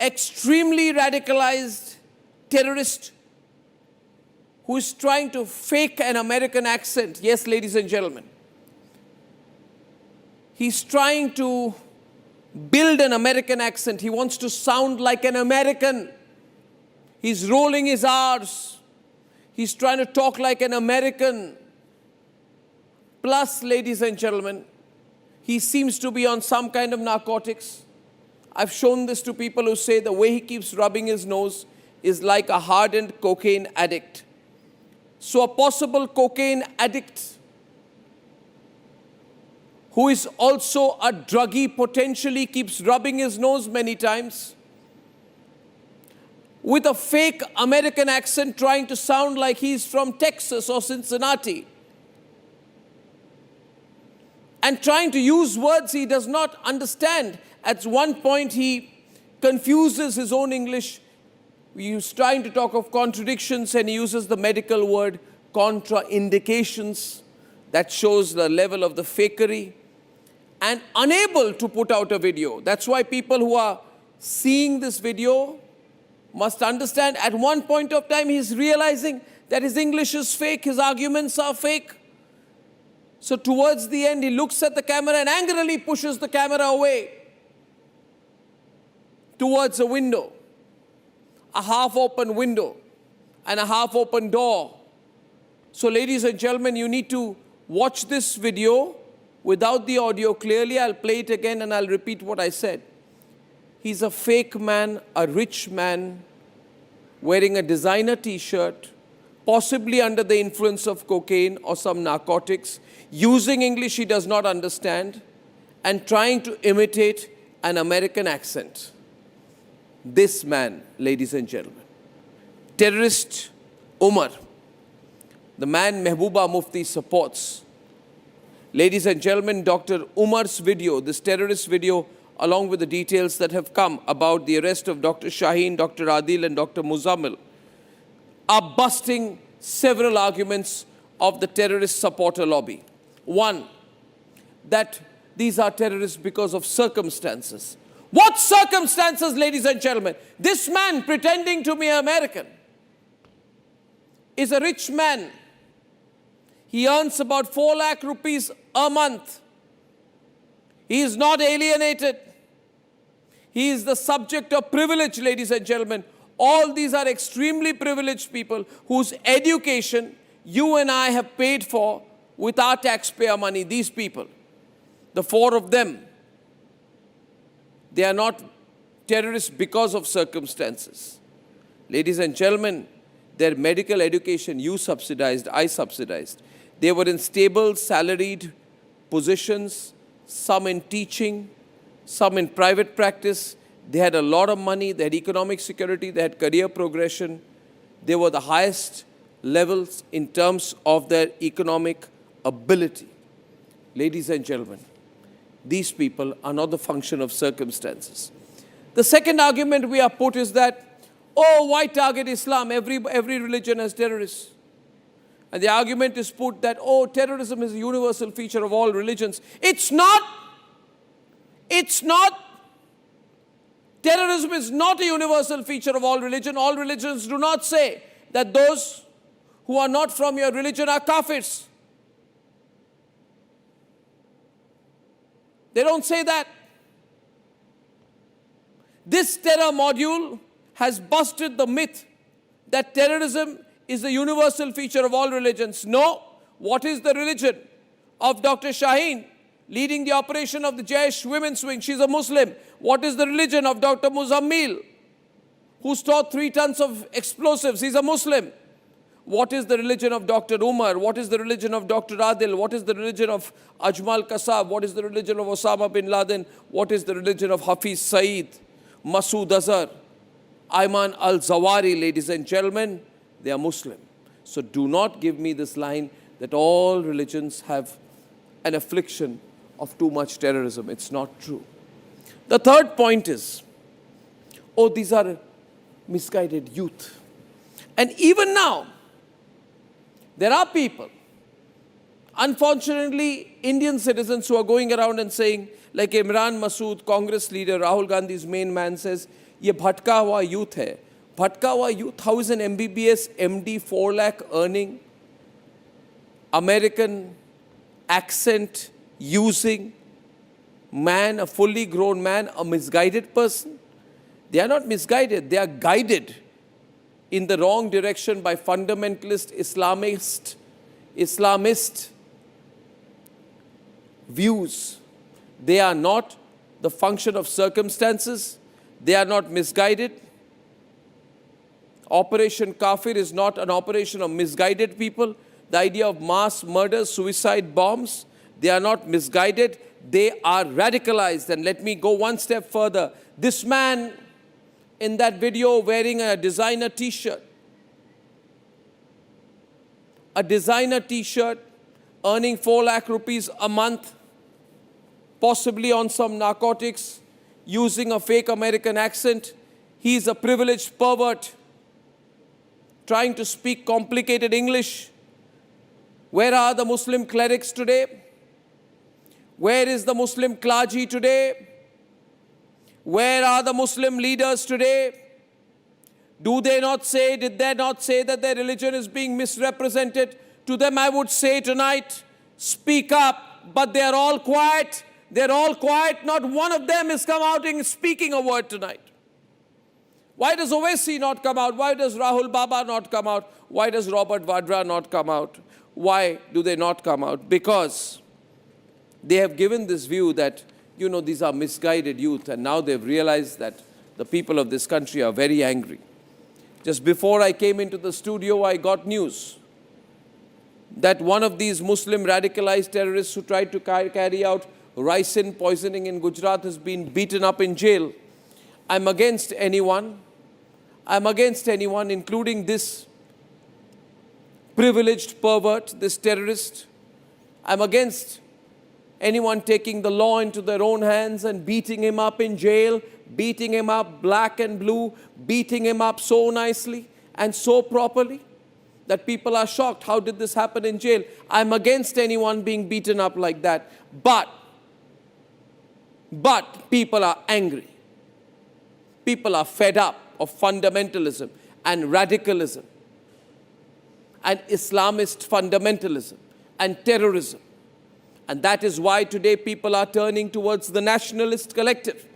extremely radicalized terrorist who is trying to fake an American accent. Yes, ladies and gentlemen. He's trying to build an American accent. He wants to sound like an American. He's rolling his R's. He's trying to talk like an American. Plus, ladies and gentlemen, he seems to be on some kind of narcotics. I've shown this to people who say the way he keeps rubbing his nose is like a hardened cocaine addict. So a possible cocaine addict who is also a druggie potentially keeps rubbing his nose many times with a fake American accent trying to sound like he's from Texas or Cincinnati and trying to use words he does not understand. At one point he confuses his own English. He's trying to talk of contradictions and he uses the medical word contraindications. That shows the level of the fakery. And unable to put out a video. That's why people who are seeing this video must understand at one point of time he's realizing that his English is fake, his arguments are fake. So towards the end, he looks at the camera and angrily pushes the camera away towards a window, a half-open window and a half-open door. So ladies and gentlemen, you need to watch this video without the audio clearly. I'll play it again and I'll repeat what I said. He's a fake man, a rich man, wearing a designer t-shirt, possibly under the influence of cocaine or some narcotics, using English he does not understand, and trying to imitate an American accent. This man, ladies and gentlemen, terrorist Umar, the man Mehbooba Mufti supports. Ladies and gentlemen, Dr. Umar's video, this terrorist video, along with the details that have come about the arrest of Dr. Shaheen, Dr. Adil and Dr. Muzammil, are busting several arguments of the terrorist supporter lobby. One, that these are terrorists because of circumstances. What circumstances, ladies and gentlemen? This man pretending to be American is a rich man. He earns about 4 lakh rupees a month. He is not alienated. He is the subject of privilege, ladies and gentlemen. All these are extremely privileged people whose education you and I have paid for with our taxpayer money. These people, the 4 of them, they are not terrorists because of circumstances. Ladies and gentlemen, their medical education you subsidized, I subsidized. They were in stable, salaried positions, some in teaching, some in private practice. They had a lot of money, they had economic security, they had career progression. They were the highest levels in terms of their economic ability. Ladies and gentlemen, these people are not the function of circumstances. The second argument we are put is that, oh, why target Islam? Every religion has terrorists. And the argument is put that, oh, terrorism is a universal feature of all religions. It's not. It's not. Terrorism is not a universal feature of all religion. All religions do not say that those who are not from your religion are kafirs. They don't say that. This terror module has busted the myth that terrorism is a universal feature of all religions. No. What is the religion of Dr. Shaheen, leading the operation of the Jaish women's wing? She's a Muslim. What is the religion of Dr. Muzammil, who stored 3 tons of explosives? He's a Muslim. What is the religion of Dr. Umar? What is the religion of Dr. Adil? What is the religion of Ajmal Kasab? What is the religion of Osama bin Laden? What is the religion of Hafiz Saeed, Masood Azhar, Ayman al-Zawahiri? Ladies and gentlemen, they are Muslim. So do not give me this line that all religions have an affliction of too much terrorism. It's not true. The third point is, oh, these are misguided youth. And even now, there are people, unfortunately, Indian citizens who are going around and saying, like Imran Masood, Congress leader, Rahul Gandhi's main man says, ye bhatka hua youth hai. Bhatka hua youth, how is an MBBS MD 4 lakh earning, American accent using man, a fully grown man, a misguided person? They are not misguided, they are guided in the wrong direction by fundamentalist Islamist views. They are not the function of circumstances. They are not misguided. Operation Kafir is not an operation of misguided people. The idea of mass murder, suicide bombs, they are not misguided. They are radicalized. And let me go one step further. This man in that video wearing a designer t-shirt, earning 4 lakh rupees a month, possibly on some narcotics, using a fake American accent. He's a privileged pervert, trying to speak complicated English. Where are the Muslim clerics today? Where is the Muslim clergy today? Where are the Muslim leaders today? Do they not say, did they not say that their religion is being misrepresented? To them I would say tonight, speak up, but they're all quiet. They're all quiet. Not one of them has come out and speaking a word tonight. Why does Owaisi not come out? Why does Rahul Baba not come out? Why does Robert Vadra not come out? Why do they not come out? Because they have given this view that, you know, these are misguided youth, and now they've realized that the people of this country are very angry. Just before I came into the studio, I got news that one of these Muslim radicalized terrorists who tried to carry out ricin poisoning in Gujarat has been beaten up in jail. I'm against anyone, including this privileged pervert, this terrorist. I'm against anyone taking the law into their own hands and beating him up in jail, beating him up black and blue, beating him up so nicely and so properly that people are shocked. How did this happen in jail? I'm against anyone being beaten up like that. But people are angry. People are fed up of fundamentalism and radicalism and Islamist fundamentalism and terrorism. And that is why today people are turning towards the nationalist collective.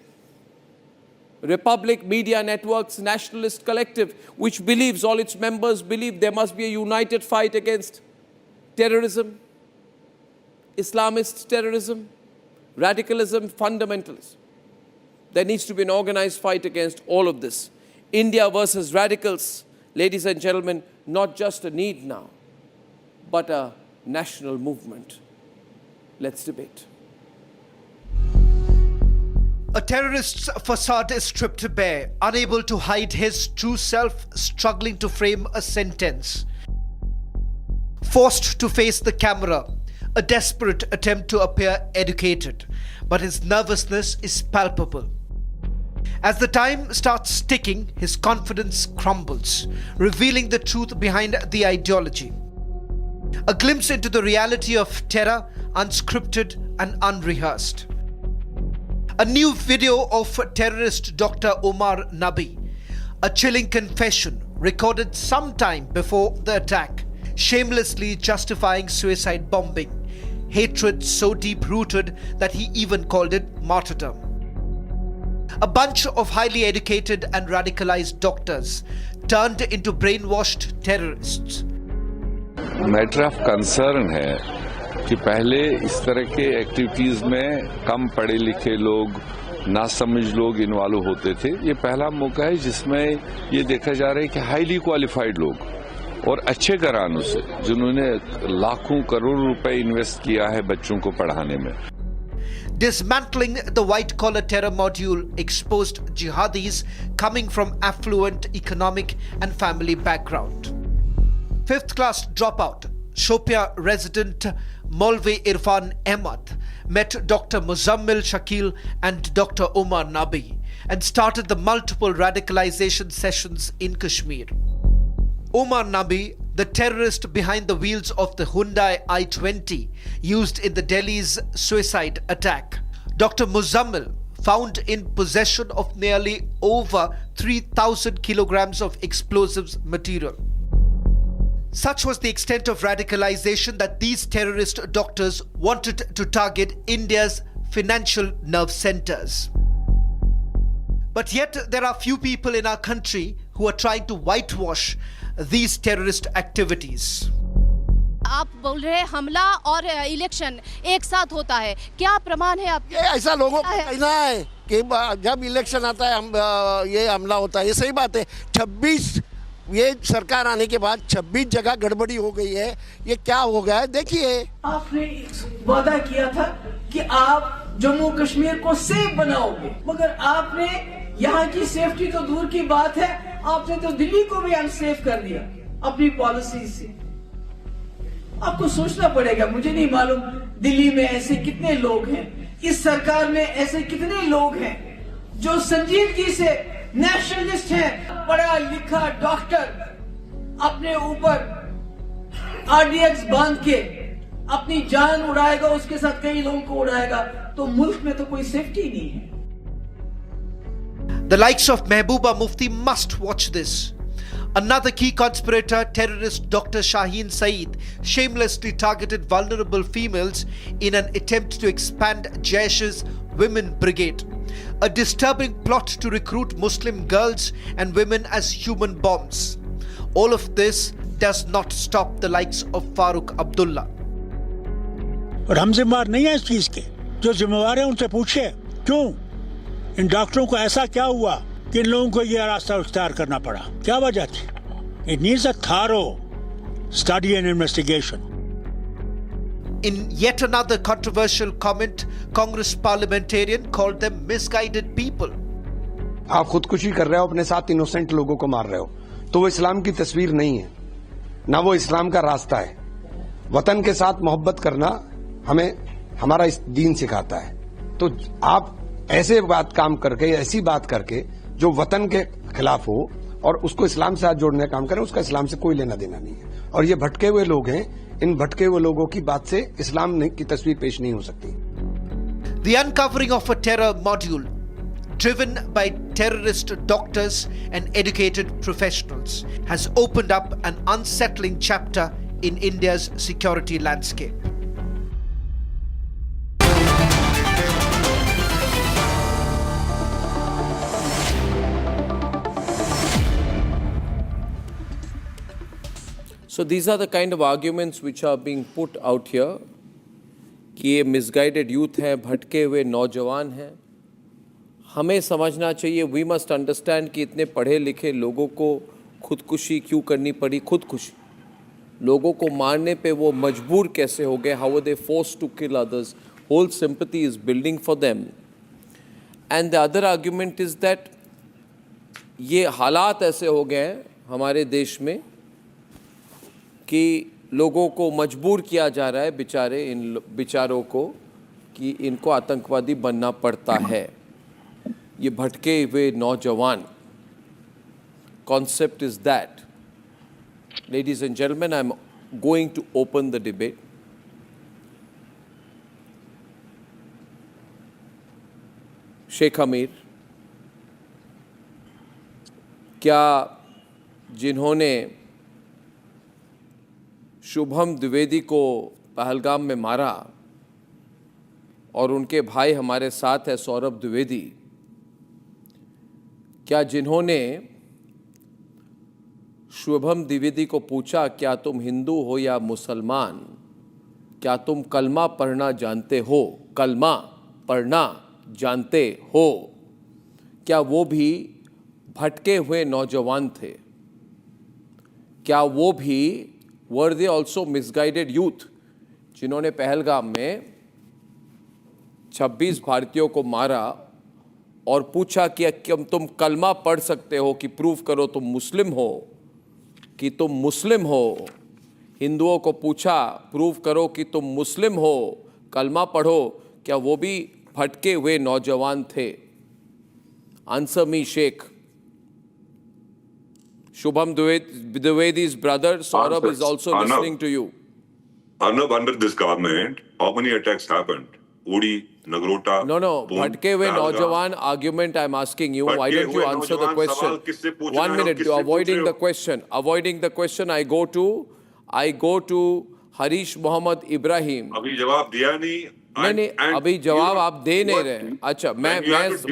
Republic Media Network's nationalist collective, which believes, all its members believe there must be a united fight against terrorism, Islamist terrorism, radicalism, fundamentalism. There needs to be an organized fight against all of this. India versus radicals, ladies and gentlemen, not just a need now, but a national movement. Let's debate. A terrorist's facade is stripped bare, unable to hide his true self, struggling to frame a sentence. Forced to face the camera, a desperate attempt to appear educated, but his nervousness is palpable. As the time starts ticking, his confidence crumbles, revealing the truth behind the ideology. A glimpse into the reality of terror, unscripted and unrehearsed. A new video of terrorist Dr. Omar Nabi, a chilling confession recorded sometime before the attack, shamelessly justifying suicide bombing, hatred so deep-rooted that he even called it martyrdom. A bunch of highly educated and radicalized doctors turned into brainwashed terrorists. Matter of concern है कि पहले इस तरह के activities में कम पढ़े लिखे लोग, नासमझ लोग इन्वॉल्व होते थे. ये पहला मौका है जिसमें ये देखा जा रहा है कि हाईली क्वालिफाइड लोग और अच्छे घरानों से, जिन्होंने लाखों करोड़ रुपए इन्वेस्ट किया है बच्चों को पढ़ाने में. Dismantling the white-collar terror module exposed jihadis coming from affluent economic and family background. Fifth-class dropout, Shopia resident Molvi Irfan Ahmad met Dr. Muzammil Shakil and Dr. Omar Nabi and started the multiple radicalization sessions in Kashmir. Omar Nabi, the terrorist behind the wheels of the Hyundai i20 used in the Delhi's suicide attack. Dr. Muzammil, found in possession of nearly over 3,000 kilograms of explosives material. Such was the extent of radicalization that these terrorist doctors wanted to target India's financial nerve centers. But yet there are few people in our country who are trying to whitewash these terrorist activities. आप बोल रहे हैं हमला और election एक साथ होता है, क्या प्रमाण है आप? ये ऐसा लोगों का कहना है कि जब इलेक्शन आता है हम ये हमला होता है. ये सही बात है. 26 ये सरकार आने के बाद 26 जगह गड़बड़ी हो गई है. ये क्या हो गया है देखिए. आपने वादा किया था कि आप जम्मू कश्मीर को सेफ बनाओगे, मगर आपने यहाँ की सेफ्टी तो दूर की बात है, आपने तो दिल्ली को भी अनसेफ कर दिया अपनी पॉलिसी से. आपको सोचना पड़ेगा. मुझे नहीं मालूम दिल्ली में ऐसे कितने लोग हैं, इस सरकार में ऐसे कितने लोग हैं जो संजीदगी से नेशनलिस्ट हैं, पढ़ा लिखा डॉक्टर अपने ऊपर आरडीएक्स बांध के अपनी जान उड़ाएगा, उसके साथ कई लोगों को उड़ाएगा, तो मुल्क में तो कोई सेफ्टी नहीं है. The likes of Mehbooba Mufti must watch this. Another key conspirator, terrorist Dr. Shaheen Saeed, shamelessly targeted vulnerable females in an attempt to expand Jaish's Women Brigade. A disturbing plot to recruit Muslim girls and women as human bombs. All of this does not stop the likes of Farooq Abdullah. और हम जिम्मेवार नहीं है इस चीज के। जो जिम्मेवार है उनसे पूछे क्यों इन डॉक्टरों को ऐसा क्या हुआ कि इन लोगों को यह रास्ता इख्तियार करना पड़ा, क्या वजह थी? It needs a thorough study and investigation. In yet another controversial comment, Congress parliamentarian called them misguided people. आप खुदकुशी कर रहे हो, अपने साथ इनोसेंट लोगों को मार रहे हो, तो वो इस्लाम की तस्वीर नहीं है, ना वो इस्लाम का रास्ता है। वतन के साथ मोहब्बत करना हमें हमारा इस दीन सिखाता है। तो आप ऐसे काम करके, ऐसी बात करके जो वतन के खिलाफ हो और उसको इस्लाम से हाथ जोड़ने का काम करें, उसका इस्लाम से कोई लेना देना नहीं है। और ये भटके हुए लोग हैं, इन भटके हुए लोगों की बात से इस्लाम की तस्वीर पेश नहीं हो सकती। The uncovering of a terror module driven by terrorist doctors and educated professionals has opened up an unsettling chapter in India's security landscape. So these are the kind of arguments which are being put out here कि ये misguided youth हैं, भटके हुए नौजवान हैं। हमें समझना चाहिए, वी मस्ट अंडरस्टैंड कि इतने पढ़े लिखे लोगों को खुदकुशी क्यों करनी पड़ी। खुदकुशी, लोगों को मारने पे वो मजबूर कैसे हो गए, how they force to kill others, whole sympathy is building for them. And the other argument is that ये हालात ऐसे हो गए हैं हमारे देश में कि लोगों को मजबूर किया जा रहा है, इन बेचारों को, कि इनको आतंकवादी बनना पड़ता है। ये भटके हुए नौजवान, concept is that. Ladies and gentlemen, I'm going to open the debate. Sheikh अमीर, क्या जिन्होंने शुभम द्विवेदी को पहलगाम में मारा और उनके भाई हमारे साथ है सौरभ द्विवेदी, क्या जिन्होंने शुभम द्विवेदी को पूछा क्या तुम हिंदू हो या मुसलमान, क्या तुम कलमा पढ़ना जानते हो, कलमा पढ़ना जानते हो, क्या वो भी भटके हुए नौजवान थे? क्या वो भी were they also misguided youth जिन्होंने पहलगाम में 26 भारतीयों को मारा और पूछा कि तुम कलमा पढ़ सकते हो, कि प्रूव करो तुम मुस्लिम हो, कि तुम मुस्लिम हो। हिंदुओं को पूछा प्रूव करो कि तुम मुस्लिम हो, कलमा पढ़ो। क्या वो भी भटके हुए नौजवान थे? Answer me Sheikh. Shubham Dwivedi's brother Saurabh is also listening to you. Arnab, under this government, how many attacks happened? Uri, Nagrota. No. Bhatke hue Naujawan argument I'm asking you. Why don't you answer the question? 1 minute. You're avoiding the question. I go to Harish Mohammad Ibrahim. अभी जवाब दिया नहीं. नहीं, अभी जवाब आप दे नहीं रहे। अच्छा, मैं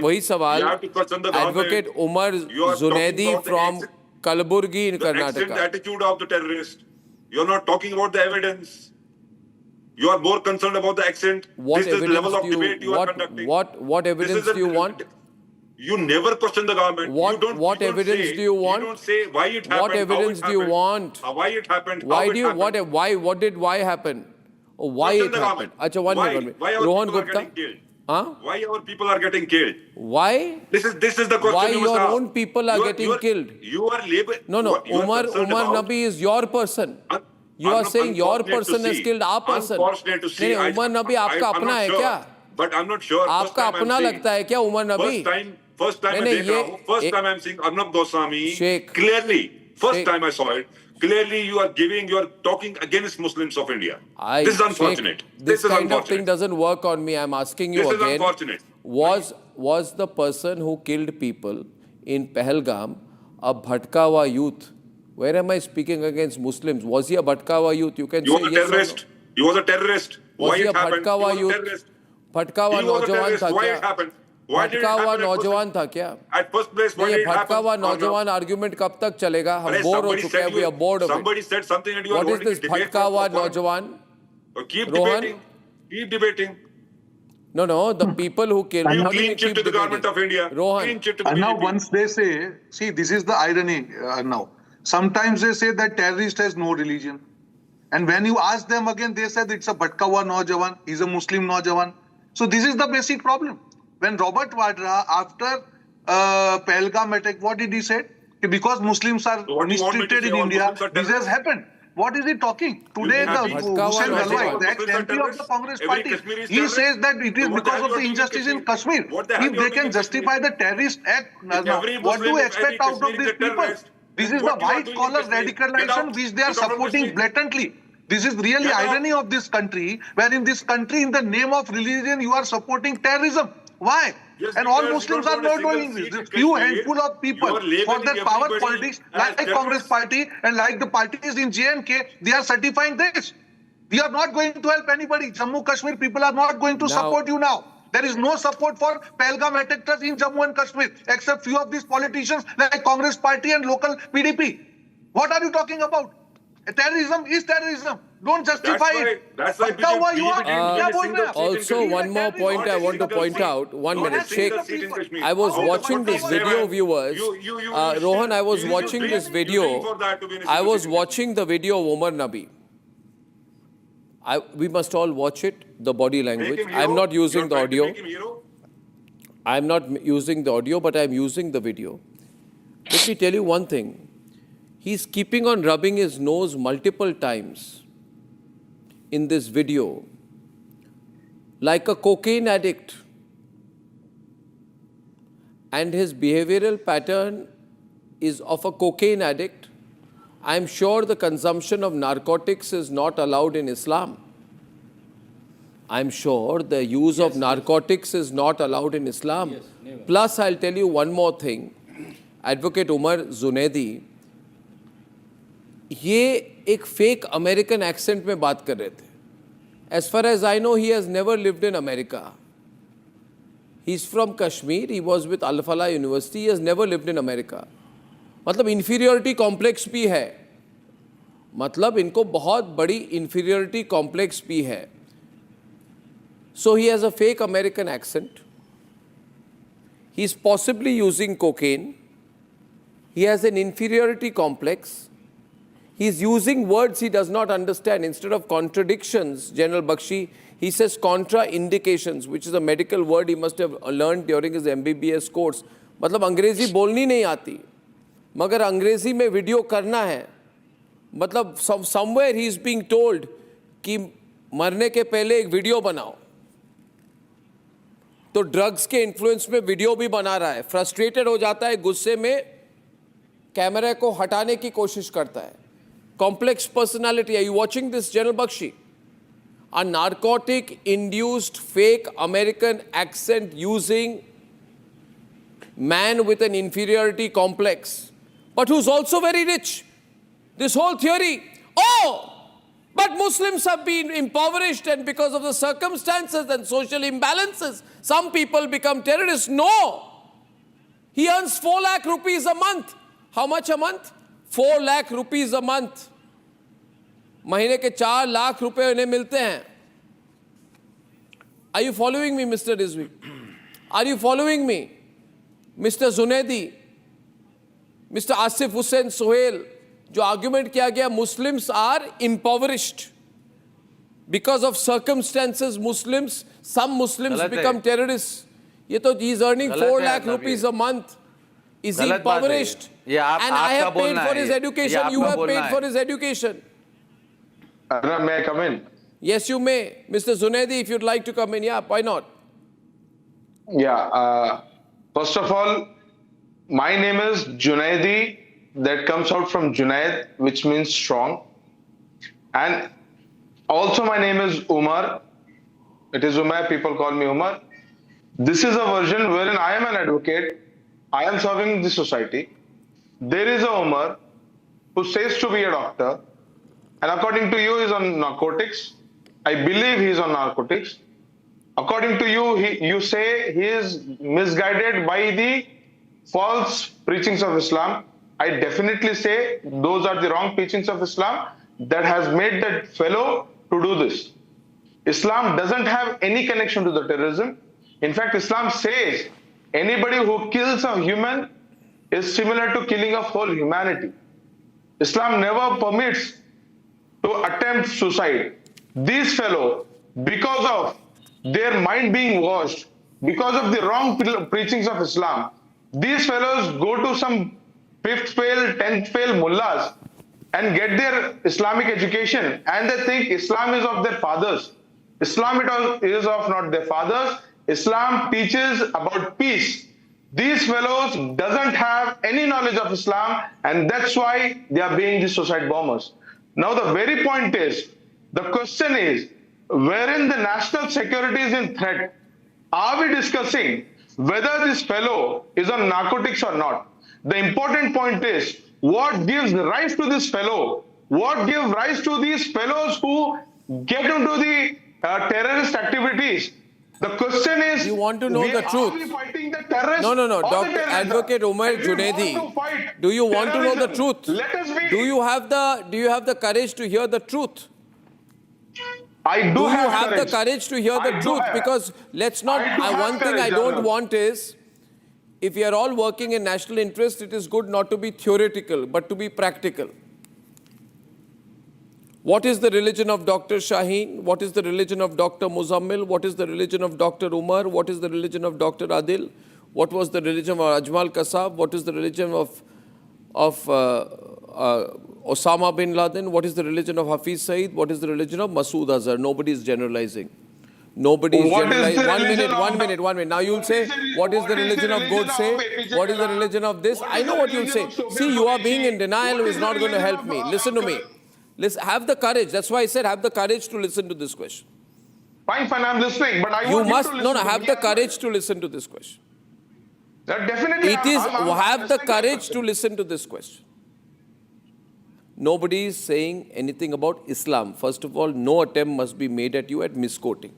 वही सवाल, advocate Umar Junaidi from Kalaburgi in Karnataka. The accent attitude of the terrorist. You're not talking about the evidence. You are more concerned about the accent. What this is the level of debate you are conducting. What evidence do you want? You never question the government. What evidence do you want? You don't say why it happened. What evidence do you want? Why it happened? Why happened? Why it happened? Achha, one minute. Rohan Gupta. Why our people are getting killed? Why? This is the question. Why you must your ask. own people are getting killed? You are labor. No. Umar Nabi is your person. You are saying your person has killed our person. Unfortunate to see. Umar Nabi आपका अपना है क्या? But I'm not sure. आपका अपना लगता है क्या उमर नबी? First time मैं देख रहा हूँ. First time I'm seeing Arnab Goswami clearly. First time I saw it. Clearly, you are talking against Muslims of India. This is unfortunate. This kind of thing doesn't work on me. I'm asking you again. This is unfortunate. Was the person who killed people in Pahalgam a bhatka hua youth Where am I speaking against Muslims? Was he a Bhatkawa youth? You can He say was a yes terrorist. He was a terrorist. Was Why he a it happened? He Bhatkawa was a youth? terrorist. भटकावा He was a नौजवान terrorist. था Why क्या? it happened? Why did it भटकावा happen? नौजवान था क्या? At first place, why नहीं, did it happen? भटकावा नौजवान argument कब तक चलेगा? हम बोर हो चुके हैं. We are bored of it. Somebody said something and you are What is holding this a debate भटकावा for- नौजवान? Keep Rohan? debating. Keep debating. No, the people who killed. You How do clean we chit keep to the debating? government of India. Rohan. Clean chit to the And now BJP. once they say, see, this is the irony now. Sometimes they say that terrorist has no religion. And when you ask them again, they said it's a Bhatkawa Naujawan, he's a Muslim Naujawan. So this is the basic problem. When Robert Vadra, after Pahalgam attack, what did he say? Because Muslims are mistreated in India, this has happened. What is he talking? Today, the Hussein Galwai, the ex-MP of the Congress party, he says that it is because of the injustice in Kashmir. If they can justify the terrorist act, what do you expect out of these people? This is the white-collar radicalization which they are supporting blatantly. This is really irony of this country, where in this country, in the name of religion, you are supporting terrorism. Why? Yes, and all because Muslims you are don't not want a doing single this. seat Few in Kashmir. handful of people You are labeling for their power everybody politics, as like terrorists. Congress party and like the parties in J&K, they are certifying this. We are not going to help anybody. Jammu Kashmir people are not going to support you now. There is no support for Pahalgam attackers in Jammu and Kashmir, except few of these politicians like Congress party and local PDP. What are you talking about? Terrorism is terrorism. Don't justify it. That's why Also, one more point I want to point out. 1 minute, Sheikh. I was watching this video, viewers. Rohan, I was watching this video. I was watching the video of Omar Nabi. We must all watch it, the body language. I'm not using the audio. I'm not using the audio, but I'm using the video. Let me tell you one thing. He's keeping on rubbing his nose multiple times in this video like a cocaine addict. And his behavioral pattern is of a cocaine addict. I'm sure the consumption of narcotics is not allowed in Islam. I'm sure the use of narcotics is not allowed in Islam. Plus, I'll tell you one more thing. Advocate Umar Zunaidi, ये एक fake American accent में बात कर रहे थे. As far as I know, he has never lived in America. He's from Kashmir. He was with Al-Falah University. He has never lived in America. मतलब inferiority complex भी है. मतलब इनको बहुत बड़ी inferiority complex भी है. So he has a fake American accent. He's possibly using cocaine. He has an inferiority complex. He's using words he does not understand. Instead of contradictions, General Bakshi, he says contraindications, which is a medical word he must have learned during his MBBS course. मतलब अंग्रेजी बोलनी नहीं आती, मगर अंग्रेजी में video करना है. मतलब somewhere he is being told कि मरने के पहले एक वीडियो बनाओ. तो ड्रग्स के इन्फ्लुएंस में वीडियो भी बना रहा है. फ्रस्ट्रेटेड हो जाता है, गुस्से में कैमरे को हटाने की कोशिश करता है. Complex personality. Are you watching this, General Bakshi? A narcotic-induced fake American accent using man with an inferiority complex, but who's also very rich. This whole theory, but Muslims have been impoverished and because of the circumstances and social imbalances, some people become terrorists. No! He earns 4 lakh rupees a month. How much a month? 4 lakh rupees a month. महीने के 4 लाख रुपए उन्हें मिलते हैं. Are you following me, Mr. Rizvi? Are you following me? Mr. Zunaidi, Mr. Asif Hussain Sohail, जो argument किया गया, Muslims are impoverished because of circumstances. Muslims, some Muslims become terrorists. ये तो he is earning 4 lakh rupees a month. Is he impoverished? And I have paid for his education. You have paid for his education. May I come in? Yes, you may. Mr. Zunaidi, if you'd like to come in, yeah, why not? Yeah. First of all, my name is Junaidi. That comes out from Junaid, which means strong. And also my name is Umar. It is Umar. People call me Umar. This is a version wherein I am an advocate. I am serving the society. There is a Umar who says to be a doctor, and according to you is on narcotics. I believe he's on narcotics. According to you, you say he is misguided by the false preachings of Islam. I definitely say those are the wrong teachings of Islam that has made that fellow to do this. Islam doesn't have any connection to the terrorism. In fact, Islam says anybody who kills a human is similar to killing a whole humanity. Islam never permits to attempt suicide. These fellow, because of their mind being washed, because of the wrong preachings of Islam, these fellows go to some 5th fail, 10th fail mullahs and get their Islamic education, and they think Islam is of their fathers. Islam is of not their fathers. Islam teaches about peace. These fellows doesn't have any knowledge of Islam, and that's why they are being the suicide bombers. Now the very point is, the question is, wherein the national security is in threat, are we discussing whether this fellow is on narcotics or not? The important point is, what gives rise to this fellow? What gives rise to these fellows who get into the terrorist activities? The question is, you want to know the truth? Are we fighting the terrorists? No. or the Dr. terrorism? Advocate Umar If you want Junaidi, to fight do you want to know the terrorism, truth? Let us be. Do you have the courage to hear the truth? I do you have have courage. the courage to hear the I do truth? have. Because let's not. I do have One thing courage, I don't Arnab. want is, if we are all working in national interest, it is good not to be theoretical, but to be practical. What is the religion of Dr. Shaheen? What is the religion of Dr. Muzammil? What is the religion of Dr. Umar? What is the religion of Dr. Adil? What was the religion of Ajmal Kasab? What is the religion of Osama bin Laden? What is the religion of Hafiz Saeed? What is the religion of Masood Azhar? Nobody is generalizing. Nobody is What is generalizing. the One religion minute. Now you'll say, what is the religion of Godse? What is the religion of this? I know what you'll say. See, you are being in denial is not going to help me. Listen to me. Have the courage. That's why I said have the courage to listen to this question. Fine, I'm listening, but I You want must, you to no, listen to have me the as well. courage to listen to this question. That definitely. It is, I'm have the listening to that courage question. to listen to this question. Nobody is saying anything about Islam. First of all, no attempt must be made at you at misquoting.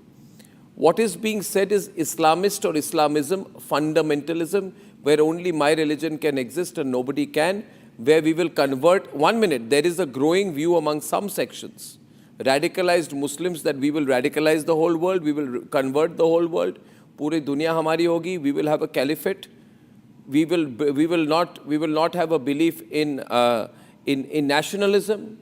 What is being said is Islamist or Islamism, fundamentalism, where only my religion can exist and nobody can, where we will convert. 1 minute, there is a growing view among some sections, radicalized Muslims, that we will radicalize the whole world, we will convert the whole world, puri dunya hamari hogi, we will have a caliphate, we will not have a belief in nationalism,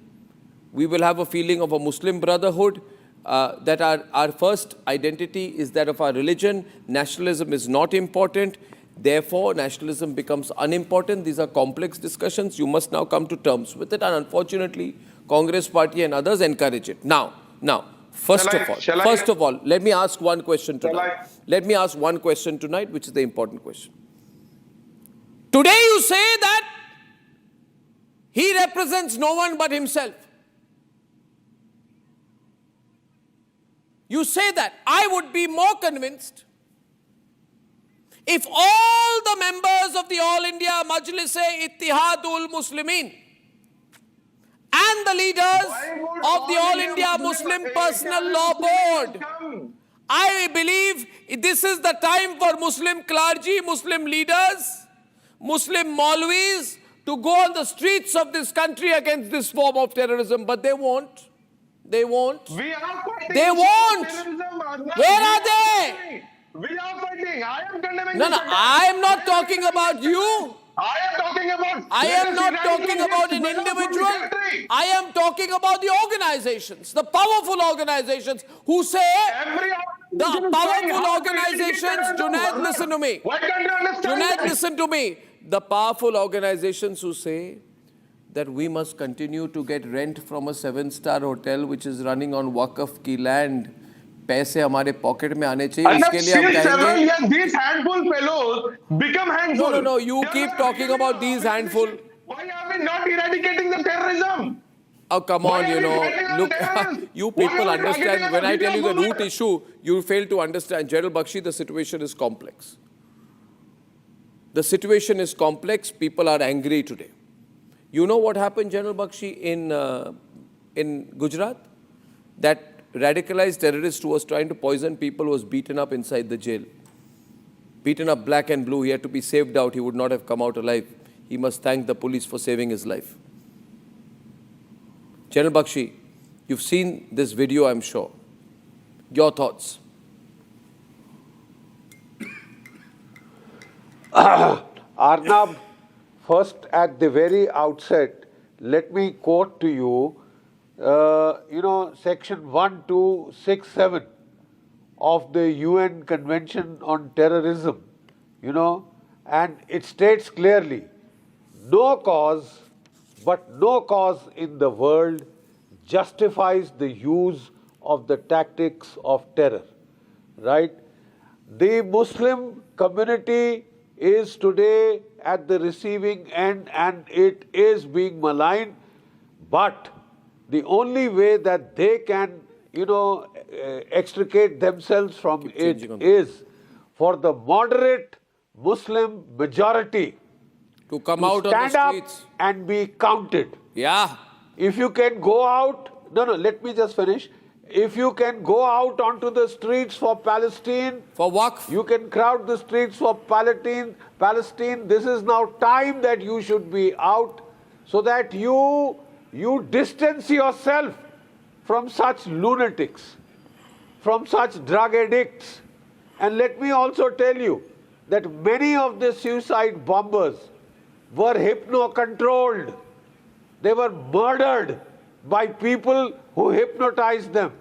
we will have a feeling of a Muslim brotherhood, that our first identity is that of our religion, nationalism is not important, therefore nationalism becomes unimportant. These are complex discussions, you must now come to terms with it, and unfortunately Congress party and others encourage it. Now, first of all, let me ask one question tonight. Let me ask one question tonight, which is the important question. Today you say that he represents no one but himself. You say that. I would be more convinced if all the members of the All India Majlis-e-Ittihadul Muslimin and the leaders of the All India Muslim Personal Law Board, I believe this is the time for Muslim clergy, Muslim leaders, Muslim Maulvis to go on the streets of this country against this form of terrorism, but they won't. They won't. We are fighting. They won't. Terrorism, Where are they? We are fighting. I am condemning. No, I am not talking about you. I am talking about. I am not talking about an individual. I am talking about the organizations, the powerful organizations who say, the powerful organizations, Junaid, listen to me. Why can't you understand? Junaid, listen to me. The powerful organizations who say that we must continue to get rent from a 7-star hotel which is running on Waqf ki land. पैसे हमारे pocket में आने चाहिए इसके लिए हम कहेंगे these handful fellows become handful. No, you keep talking about these handful. Why are we not eradicating the terrorism? Oh, come on, look, you people understand, when I tell you the root issue, you fail to understand. General Bakshi, the situation is complex. The situation is complex, people are angry today. You know what happened, General Bakshi, in Gujarat? That radicalized terrorist who was trying to poison people was beaten up inside the jail. Beaten up black and blue. He had to be saved out. He would not have come out alive. He must thank the police for saving his life. General Bakshi, you've seen this video, I'm sure. Your thoughts? Arnab, first at the very outset, let me quote to you, Section 1267 of the UN Convention on Terrorism, and it states clearly, no cause in the world justifies the use of the tactics of terror, right? The Muslim community is today at the receiving end and it is being maligned, but the only way that they can, extricate themselves from it is for the moderate Muslim majority to come out on the streets. Stand up and be counted. Yeah. If you can go out, let me just finish. If you can go out onto the streets for Palestine, for Waqf, you can crowd the streets for Palestine. This is now time that you should be out so that you distance yourself from such lunatics, from such drug addicts. And let me also tell you that many of the suicide bombers were hypno-controlled. They were murdered by people who hypnotized them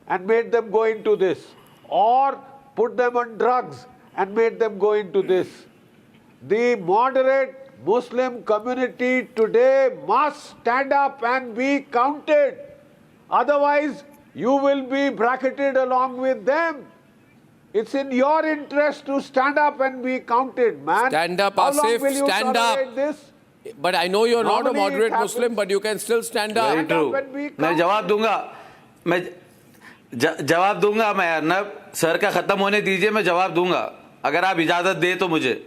and made them go into this, or put them on drugs and made them go into this. The moderate Muslim community today must stand up and be counted. Otherwise, you will be bracketed along with them. It's in your interest to stand up and be counted, man. Stand up, How long Asif, will you stand up. tolerate this? But I know you're not a Normally moderate it happens. Muslim, but you can still stand up. Stand up and be मैं जवाब दूंगा जवाब दूंगा मैं Arnab sir का खत्म होने दीजिए मैं जवाब दूंगा अगर आप इजाजत दे तो मुझे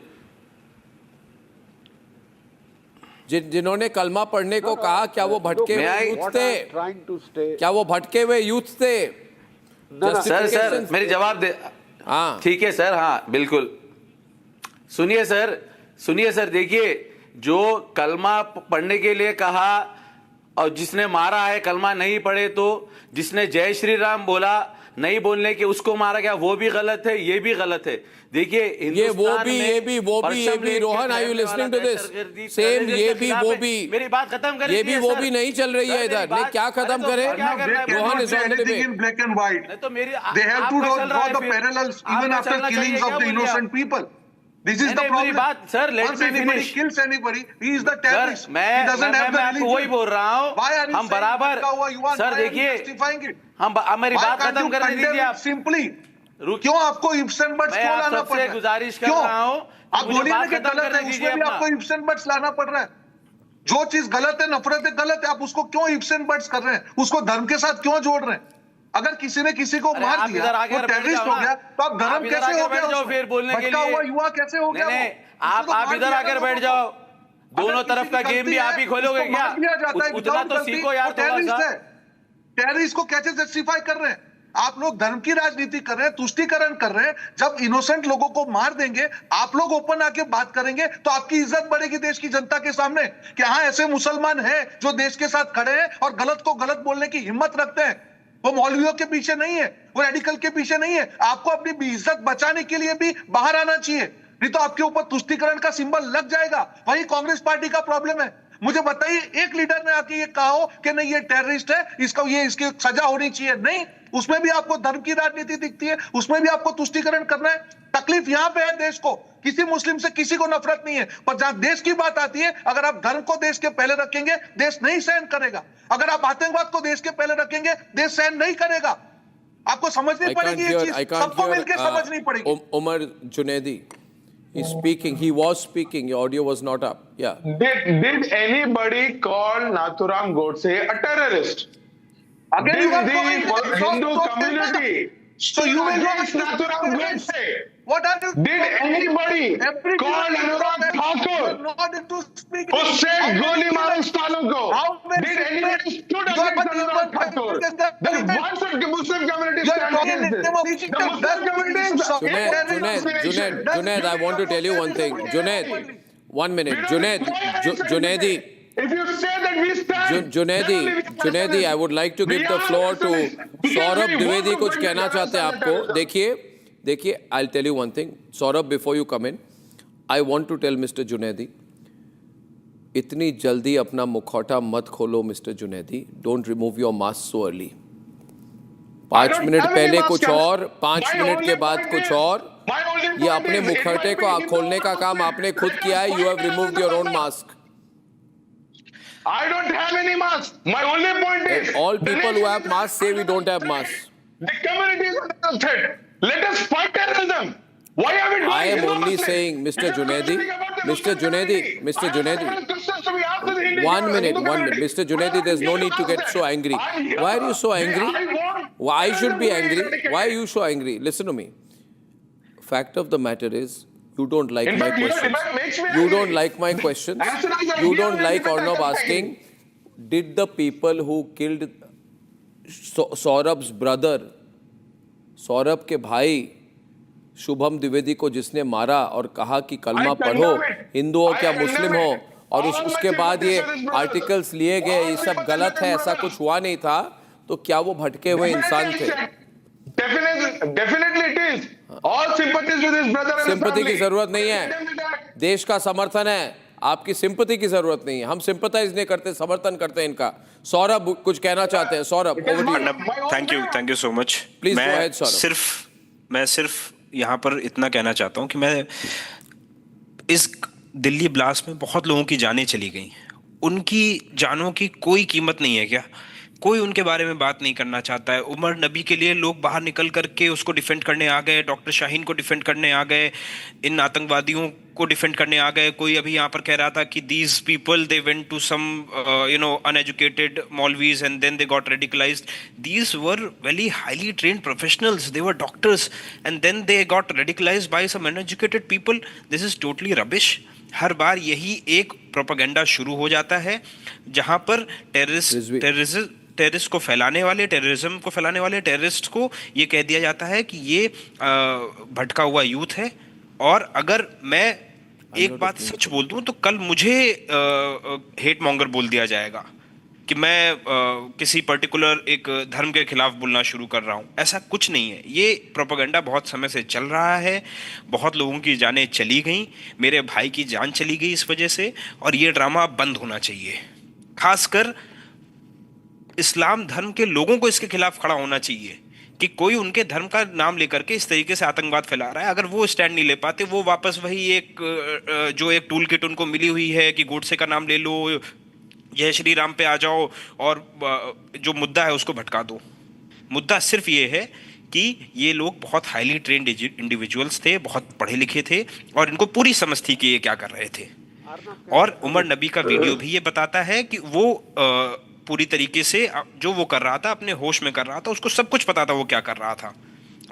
जिन्होंने कलमा पढ़ने को कहा क्या वो भटके हुए यूथ थे क्या वो भटके हुए यूथ थे सर मेरी जवाब दे हाँ ठीक है सर हाँ बिल्कुल सुनिए सर देखिए जो कलमा पढ़ने के लिए कहा और जिसने मारा है कलमा नहीं पढ़े तो जिसने जय श्री राम बोला नहीं बोलने के उसको मारा गया वो भी गलत है ये भी गलत है देखिए ये वो भी Rohan are you listening to this same ये भी वो भी मेरी बात खत्म करें ये भी वो भी नहीं चल रही है इधर नहीं क्या खत्म करे Rohan is on the debate in black and white they have to draw the parallels even after killings of the innocent people. This is the problem. Sir, Once anybody kills anybody, he is the terrorist. He doesn't have the religion. वही बोल रहा हूँ Why are you हम बराबर sir देखिए justifying it? हम मेरी बात खत्म करने दीजिए आप सिंपली क्यों आपको इफ्स एंड बट्स क्यों लाना पड़ रहा है गुजारिश कर रहा हूँ आप बोलिए ना कि गलत है उसमें भी आपको इफ्स एंड बट्स लाना पड़ रहा है जो चीज गलत है नफरत है गलत है आप उसको क्यों इफ्स एंड बट्स कर रहे हैं उसको धर्म के साथ क्यों जोड़ रहे हैं अगर किसी ने किसी को मार दिया वो टेररिस्ट हो गया तो आप धर्म कैसे हो गया फिर बोलने के भटका हुआ युवा कैसे हो गया आप इधर आकर बैठ जाओ दोनों तरफ का गेम भी आप ही खोलोगे क्या उतना तो सीखो यार टेररिस्ट को कैसे जस्टिफाई कर रहे हैं आप लोग धर्म की राजनीति कर रहे हैं तुष्टीकरण कर रहे हैं जब इनोसेंट लोगों को मार देंगे आप लोग ओपन आके बात करेंगे तो आपकी इज्जत बढ़ेगी देश की जनता के सामने कि हाँ ऐसे मुसलमान हैं जो देश के साथ खड़े हैं और गलत को गलत बोलने की हिम्मत रखते हैं वो मौलवियों के पीछे नहीं है वो रेडिकल के पीछे नहीं है आपको अपनी इज्जत बचाने के लिए भी बाहर आना चाहिए नहीं तो आपके ऊपर तुष्टीकरण का सिंबल लग जाएगा वही कांग्रेस पार्टी का प्रॉब्लम है मुझे बताइए एक लीडर ने आके ये कहा हो कि नहीं ये टेररिस्ट है इसकी सजा होनी चाहिए नहीं उसमें भी आपको धर्म की राजनीति दिखती है उसमें भी आपको तुष्टीकरण करना है तकलीफ यहां पे है देश को किसी मुस्लिम से किसी को नफरत नहीं है पर जहां देश की बात आती है अगर आप धर्म को देश के पहले रखेंगे देश नहीं सहन करेगा अगर आप आतंकवाद को देश के पहले रखेंगे देश सहन नहीं करेगा आपको समझनी पड़ेगी ये चीज सबको मिलकर समझनी पड़ेगी Umar Junaidi He's speaking. He was speaking. Your audio was not up. Yeah. Did anybody call Nathuram Godse a terrorist? Again, did the Hindu community so you will not Nathuram Godse? What are you Did anybody call Anurag Thakur who said गोली मारो Stalin को? Did anybody stood against Anurag Thakur? Then why should the Muslim community stand against this? The Muslim community is Junaid, I want to tell you one thing. Junaid, 1 minute. Junaidi. If you say that we stand, Junaidi, I would like to give the floor to Saurabh Dwivedi. कुछ कहना चाहते हैं आपको? देखिए, I'll tell you one thing. Saurabh, before you come in, I want to tell Mr. Junaidi, इतनी जल्दी अपना मुखौटा मत खोलो, Mr. Junaidi. Don't remove your mask so early. 5 minute पहले कुछ और, 5 मिनट के बाद कुछ और. ये अपने मुखौटे को खोलने का काम आपने खुद किया है. You have removed your own mask. I don't have any mask. My only point is all people who have masks say we don't have masks. The community is under threat. Let us fight terrorism. Why are we doing? I am only saying, Mr. Junaidi. 1 minute. Mr. Junaidi, there's no need to get so angry. Why are you so angry? Why should be angry? Why are you so angry? Listen to me. Fact of the matter is, you don't like my questions. You don't like my questions. You don't like Arnab asking, did the people who killed Saurabh's brother, Saurabh के भाई शुभम द्विवेदी को जिसने मारा और कहा कि कलमा पढ़ो, हिंदू हो क्या मुस्लिम हो, और उसके बाद ये आर्टिकल्स लिए गए, ये सब गलत है, ऐसा कुछ हुआ नहीं था, तो क्या वो भटके हुए इंसान थे? Definitely it is. All sympathies with his brother and sympathy की जरूरत नहीं है, देश का समर्थन है, आपकी सिंपैथी की जरूरत नहीं है. हम सिंपैथाइज नहीं करते, समर्थन करते हैं इनका. सौरभ कुछ कहना चाहते हैं. Saurabh, thank you so much. Please go ahead Saurabh. मैं सिर्फ यहाँ पर इतना कहना चाहता हूँ कि मैं इस दिल्ली ब्लास्ट में बहुत लोगों की जानें चली गई. उनकी जानों की कोई कीमत नहीं है क्या? कोई उनके बारे में बात नहीं करना चाहता है. उमर नबी के लिए लोग बाहर निकल करके उसको डिफेंड करने आ गए, डॉक्टर शाहीन को डिफेंड करने आ गए, इन आतंकवादियों को डिफेंड करने आ गए. कोई अभी यहाँ पर कह रहा था कि these people they went to some uneducated maulvis and then they got radicalised. These were very highly trained professionals, they were doctors and then they got radicalised by some uneducated people. This is totally rubbish. हर बार यही एक propaganda शुरू हो जाता है जहां पर टेररिस्ट को फैलाने वाले, टेररिज्म को फैलाने वाले टेररिस्ट को ये कह दिया जाता है कि ये भटका हुआ यूथ है. और अगर मैं एक बात सच बोल दूं तो कल मुझे हेट मॉन्गर बोल दिया जाएगा कि मैं किसी पर्टिकुलर एक धर्म के खिलाफ बोलना शुरू कर रहा हूं. ऐसा कुछ नहीं है. ये प्रोपेगेंडा बहुत समय से चल रहा है. बहुत लोगों की जानें चली गई, मेरे भाई की जान चली गई इस वजह से, और ये ड्रामा बंद होना चाहिए. खासकर इस्लाम धर्म के लोगों को इसके खिलाफ खड़ा होना चाहिए कि कोई उनके धर्म का नाम लेकर के इस तरीके से आतंकवाद फैला रहा है. अगर वो स्टैंड नहीं ले पाते, वो वापस वही एक जो एक टूल किट उनको मिली हुई है कि गोडसे का नाम ले लो, जय श्री राम पे आ जाओ और जो मुद्दा है उसको भटका दो. मुद्दा सिर्फ ये है कि ये लोग बहुत हाईली ट्रेन्ड इंडिविजुअल्स थे, बहुत पढ़े लिखे थे, और इनको पूरी समझ थी कि ये क्या कर रहे थे. और उमर नबी का वीडियो भी ये बताता है कि वो पूरी तरीके से जो वो कर रहा था अपने होश में कर रहा था, उसको सब कुछ पता था वो क्या कर रहा था.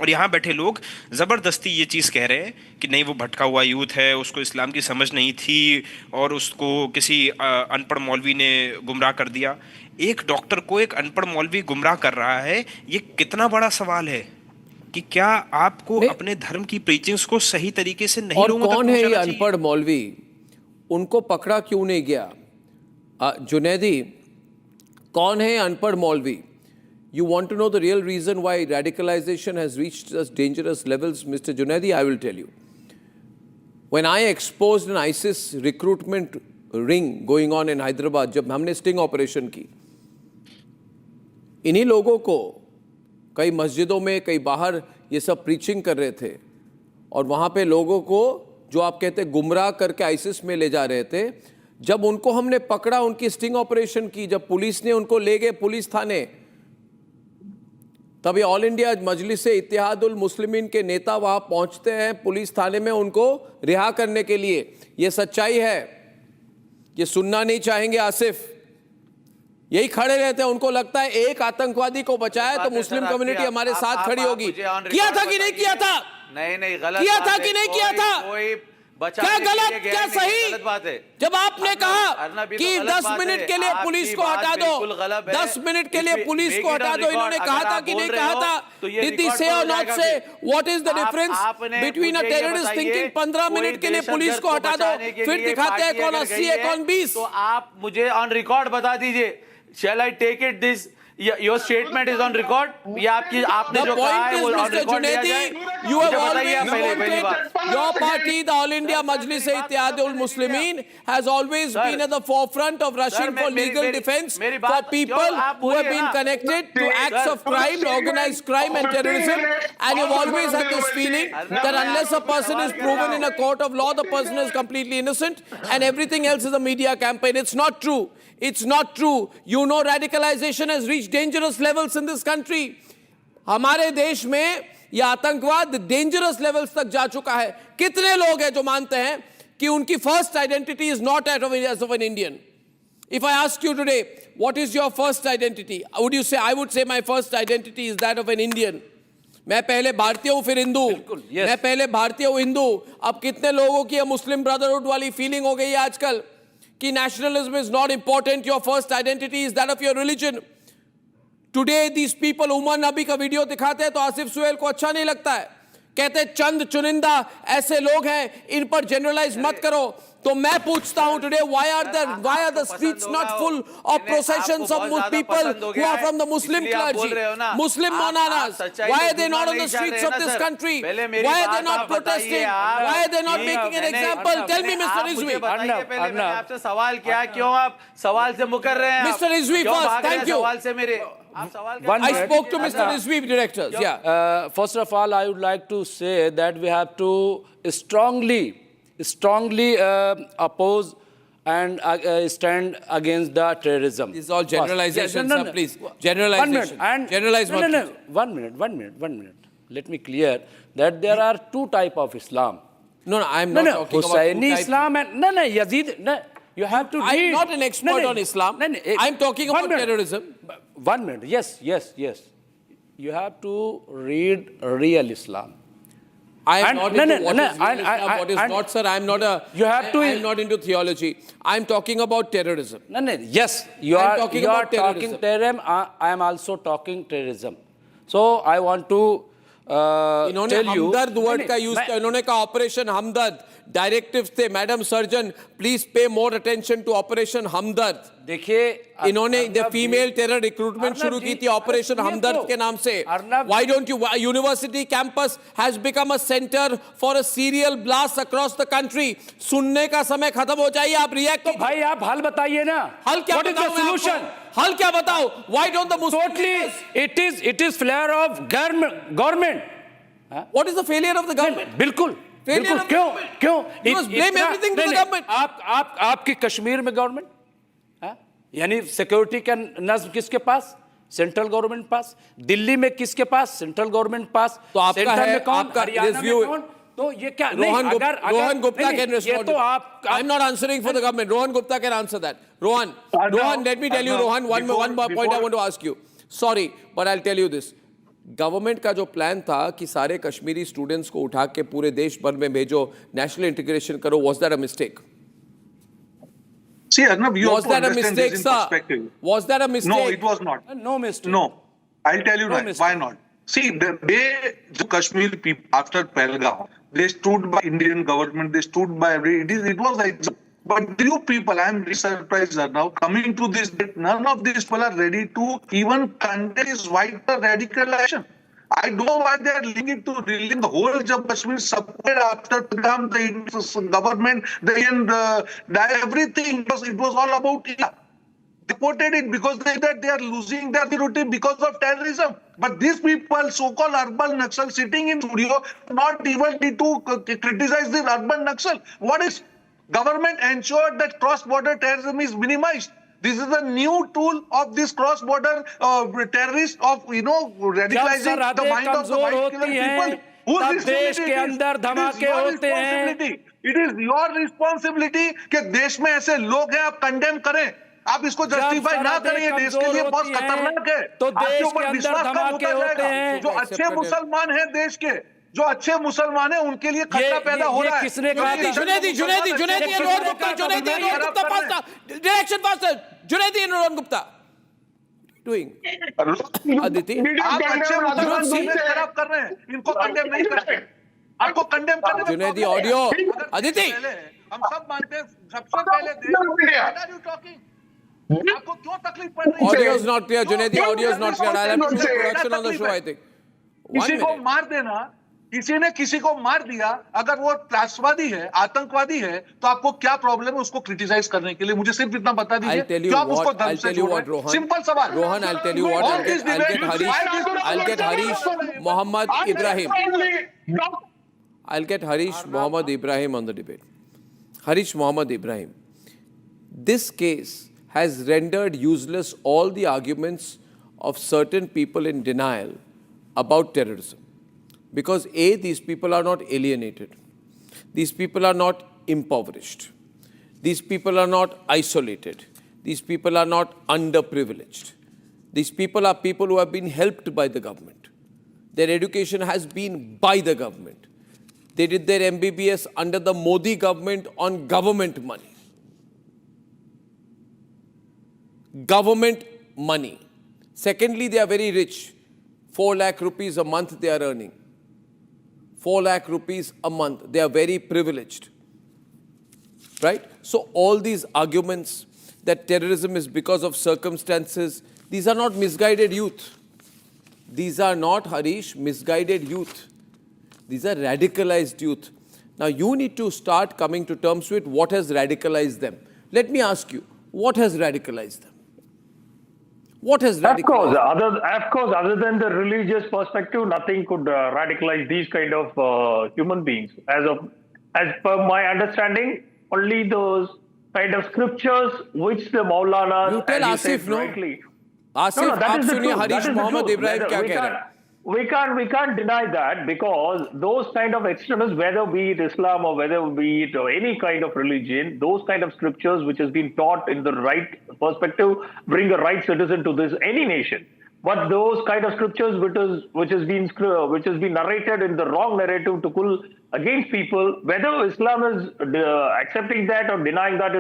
और यहाँ बैठे लोग ज़बरदस्ती ये चीज़ कह रहे हैं कि नहीं वो भटका हुआ यूथ है, उसको इस्लाम की समझ नहीं थी और उसको किसी अनपढ़ मौलवी ने गुमराह कर दिया. एक डॉक्टर को एक अनपढ़ मौलवी गुमराह कर रहा है, ये कितना बड़ा सवाल है कि क्या आपको अपने धर्म की प्रीचिंग्स को सही तरीके से नहीं लोगों तक पहुंचाना चाहिए. और कौन है ये अनपढ़ मौलवी, उनको पकड़ा क्यों नहीं गया? जुनैदी, कौन है अनपढ़ मौलवी? You want to know the real reason why radicalization has reached such dangerous levels, Mr. Junaidi? I will tell you. When I exposed an ISIS recruitment ring going on in Hyderabad, जब हमने sting operation की, इन्हीं लोगों को कई मस्जिदों में, कई बाहर ये सब preaching कर रहे थे, और वहाँ पे लोगों को जो आप कहते हैं गुमराह करके आइसिस में ले जा रहे थे. जब उनको हमने पकड़ा, उनकी स्टिंग ऑपरेशन की, जब पुलिस ने उनको ले गए पुलिस थाने, तब ये ऑल इंडिया मजलिस इत्तेहादुल मुस्लिमीन के नेता वहां पहुंचते हैं पुलिस थाने में उनको रिहा करने के लिए. ये सच्चाई है, ये सुनना नहीं चाहेंगे आसिफ. यही खड़े रहते हैं, उनको लगता है एक आतंकवादी को बचाया तो मुस्लिम कम्युनिटी हमारे साथ खड़ी होगी. किया था कि नहीं किया था? नहीं गलत किया बात था है, कि नहीं किया था? कोई क्या गलत क्या सही? गलत बात है। जब आपने कहा अर्नब, ये कि तो गलत 10 बात मिनट है। के लिए आपकी पुलिस को बात हटा दो, बिल्कुल गलत है। 10 मिनट के लिए पुलिस को हटा दो, इन्होंने कहा था कि नहीं कहा था? Did they say or not say? What is the difference between a terrorist thinking 15 minute के लिए पुलिस को हटा दो, फिर दिखाते हैं कौन 80 है कौन 20? तो आप मुझे ऑन रिकॉर्ड बता दीजिए, shall I take it this your statement is on record? ये आपने जो कहा है वो on record लिया जाए? You have बताइए आप always पहली बात। your party, the All India Majlis-e-Ittihad-ul Muslimin, has always been at the forefront of rushing for legal defense for people who have been connected to acts of crime, organized crime and terrorism, and you've always had this feeling that unless a person is proven in a court of law, the person is completely innocent, and everything else is a media campaign. It's not true. It's not true. You know, radicalization has reached dangerous levels in this country. हमारे देश में यह आतंकवाद dangerous levels तक जा चुका है. कितने लोग हैं जो मानते हैं कि उनकी first identity is not as of an Indian? If I ask you today, what is your first identity? Would you say, I would say my first identity is that of an Indian. मैं पहले भारतीय हूं फिर हिंदू. मैं पहले भारतीय हूं हिंदू. अब कितने लोगों की मुस्लिम ब्रदरहुड वाली फीलिंग हो गई है आजकल कि nationalism is not important, your first identity is that of your religion. Today these people, Umar नबी का वीडियो दिखाते हैं तो आसिफ सुहेल को अच्छा नहीं लगता है, कहते हैं चंद चुनिंदा ऐसे लोग हैं, इन पर जनरलाइज मत करो. तो मैं पूछता हूं today, why are the streets not full of processions of people who are from the Muslim clergy, Muslim monanas? Why are they not on the streets of this country? Why are they not protesting? Why are they not making an example? Tell me, Mr. Rizvi. मैंने आपसे सवाल किया, क्यों आप सवाल से मुकर रहे हैं? Mr. Rizvi first, thank you. सवाल से मेरे I spoke to Mr. Rizvi, directors. Yeah. First of all, I would like to say that we have to strongly oppose and stand against the terrorism. This is all generalization, yes, sir, please. Generalization. Generalize. No. 1 minute. Let me clear that there are two types of Islam. No, I'm not talking about Hussaini Islam and Yazid. No, you have to read. I'm not an expert on Islam. I'm talking about terrorism. 1 minute. Yes. You have to read real Islam. I am not into what is real Islam, what is not, sir. I'm not into theology. I'm talking about terrorism. Yes, you are talking terrorism. I am also talking terrorism. So I want to tell you. इन्होंने हमदर्द word का use किया. इन्होंने कहा operation Hamdard. Directives थे, madam surgeon please pay more attention to operation Hamdard. देखिए इन्होंने female terror recruitment शुरू की थी ऑपरेशन हमदर्द के नाम से. Why don't you, university campus has become a centre for a serial blast across the country. सुनने का समय खत्म हो जाइए, आप रिएक्ट. तो भाई आप हल बताइए ना. हल क्या बताओ? सोल्यूशन हल क्या बताओ? Why don't the Totally it is failure of government. What is the failure of the government? बिल्कुल. क्यों? You must blame everything to the government. आपकी कश्मीर में गवर्नमेंट, यानी सिक्योरिटी का नज्म किसके पास? सेंट्रल गवर्नमेंट पास. दिल्ली में किसके पास? सेंट्रल गवर्नमेंट पास. तो आपका है, आपका रिव्यू. तो ये क्या? Rohan Gupta can respond. I'm not answering for the government. Rohan Gupta can answer that. Rohan, let me tell you, Rohan, one point I want to ask you. Sorry, but I'll tell you this. Government का जो plan था कि सारे Kashmiri students को उठा के पूरे देश भर में भेजो, नेशनल इंटीग्रेशन करो, was that a mistake? See, Arnab, you was that a mistake, sir? Was that a mistake? No, it was not. No mistake. No, I'll tell you why not. See, the Kashmir people after Pahalgam, they stood by Indian government. They stood by it was like. But you people, I am really surprised now coming to this that none of these people are ready to even condemn this white radical action. I don't know why they are linking to reeling the whole Jammu Kashmir supported after Pahalgam, the Indian government, everything. It was all about India. They supported it because they are losing their security because of terrorism. But these people, so-called urban Naxal, sitting in studio, not even need to criticize the urban Naxal. What is government ensured that cross-border terrorism is minimized? This is a new tool of this cross-border terrorists of radicalizing the mind of the white killer people. Whose responsibility? It is your responsibility कि देश में ऐसे लोग हैं, आप condemn करें. आप इसको जस्टिफाई ना करें, ये देश के लिए बहुत खतरनाक है. तो आपके ऊपर विश्वास कम होता जाएगा. जो अच्छे मुसलमान हैं देश के, जो अच्छे मुसलमान हैं उनके लिए खतरा पैदा हो रहा है। किसने कहा था? Junaidi Enver Gupta, direction faster, Junaidi Enver Gupta doing? Aditi, आप अच्छे मुसलमान खराब कर रहे हैं, इनको कंडेम नहीं करते, आपको कंडेम करने में जुनैदी ऑडियो, अदिति हम सब मानते हैं सबसे पहले आपको क्यों तकलीफ पड़ रही है? Audio is not clear, Junaidi, audio is not clear. I'll have to do production on the show, I think. किसी को मार देना, किसी ने किसी को मार दिया, अगर वो त्रासवादी है, आतंकवादी है, तो आपको क्या प्रॉब्लम है उसको क्रिटिसाइज करने के लिए? मुझे सिर्फ इतना बता दीजिए कि आप उसको धर्म से जोड़ रहे हैं। सिंपल सवाल। Rohan, I'll tell you what. I'll get Harish Mohammad Ibrahim. I'll get Harish Mohammad Ibrahim on the debate. Harish Mohammad Ibrahim. This case has rendered useless all the arguments of certain people in denial about terrorism. Because A, these people are not alienated. These people are not impoverished. These people are not isolated. These people are not underprivileged. These people are people who have been helped by the government. Their education has been by the government. They did their MBBS under the Modi government on government money. Government money. Secondly, they are very rich. 4 lakh rupees a month they are earning. 4 lakh rupees a month. They are very privileged. Right? So all these arguments that terrorism is because of circumstances, these are not misguided youth. These are not, Harish, misguided youth. These are radicalized youth. Now you need to start coming to terms with what has radicalized them. Let me ask you, what has radicalized them? What has radicalized them? Of course, other than the religious perspective, nothing could radicalize these kind of human beings. As per my understanding, only those kind of scriptures which the Maulana... You tell Asif, no? Asif, that is the सुनिए truth. Harish Mohammad Ibrahim क्या कह रहे हैं? We can't deny that, because those kind of extremists, whether be it Islam or whether be it any kind of religion, those kind of scriptures which has been taught in the right perspective bring a right citizen to this any nation. But those kind of scriptures which has been narrated in the wrong narrative to pull against people, whether Islam is accepting that or denying that,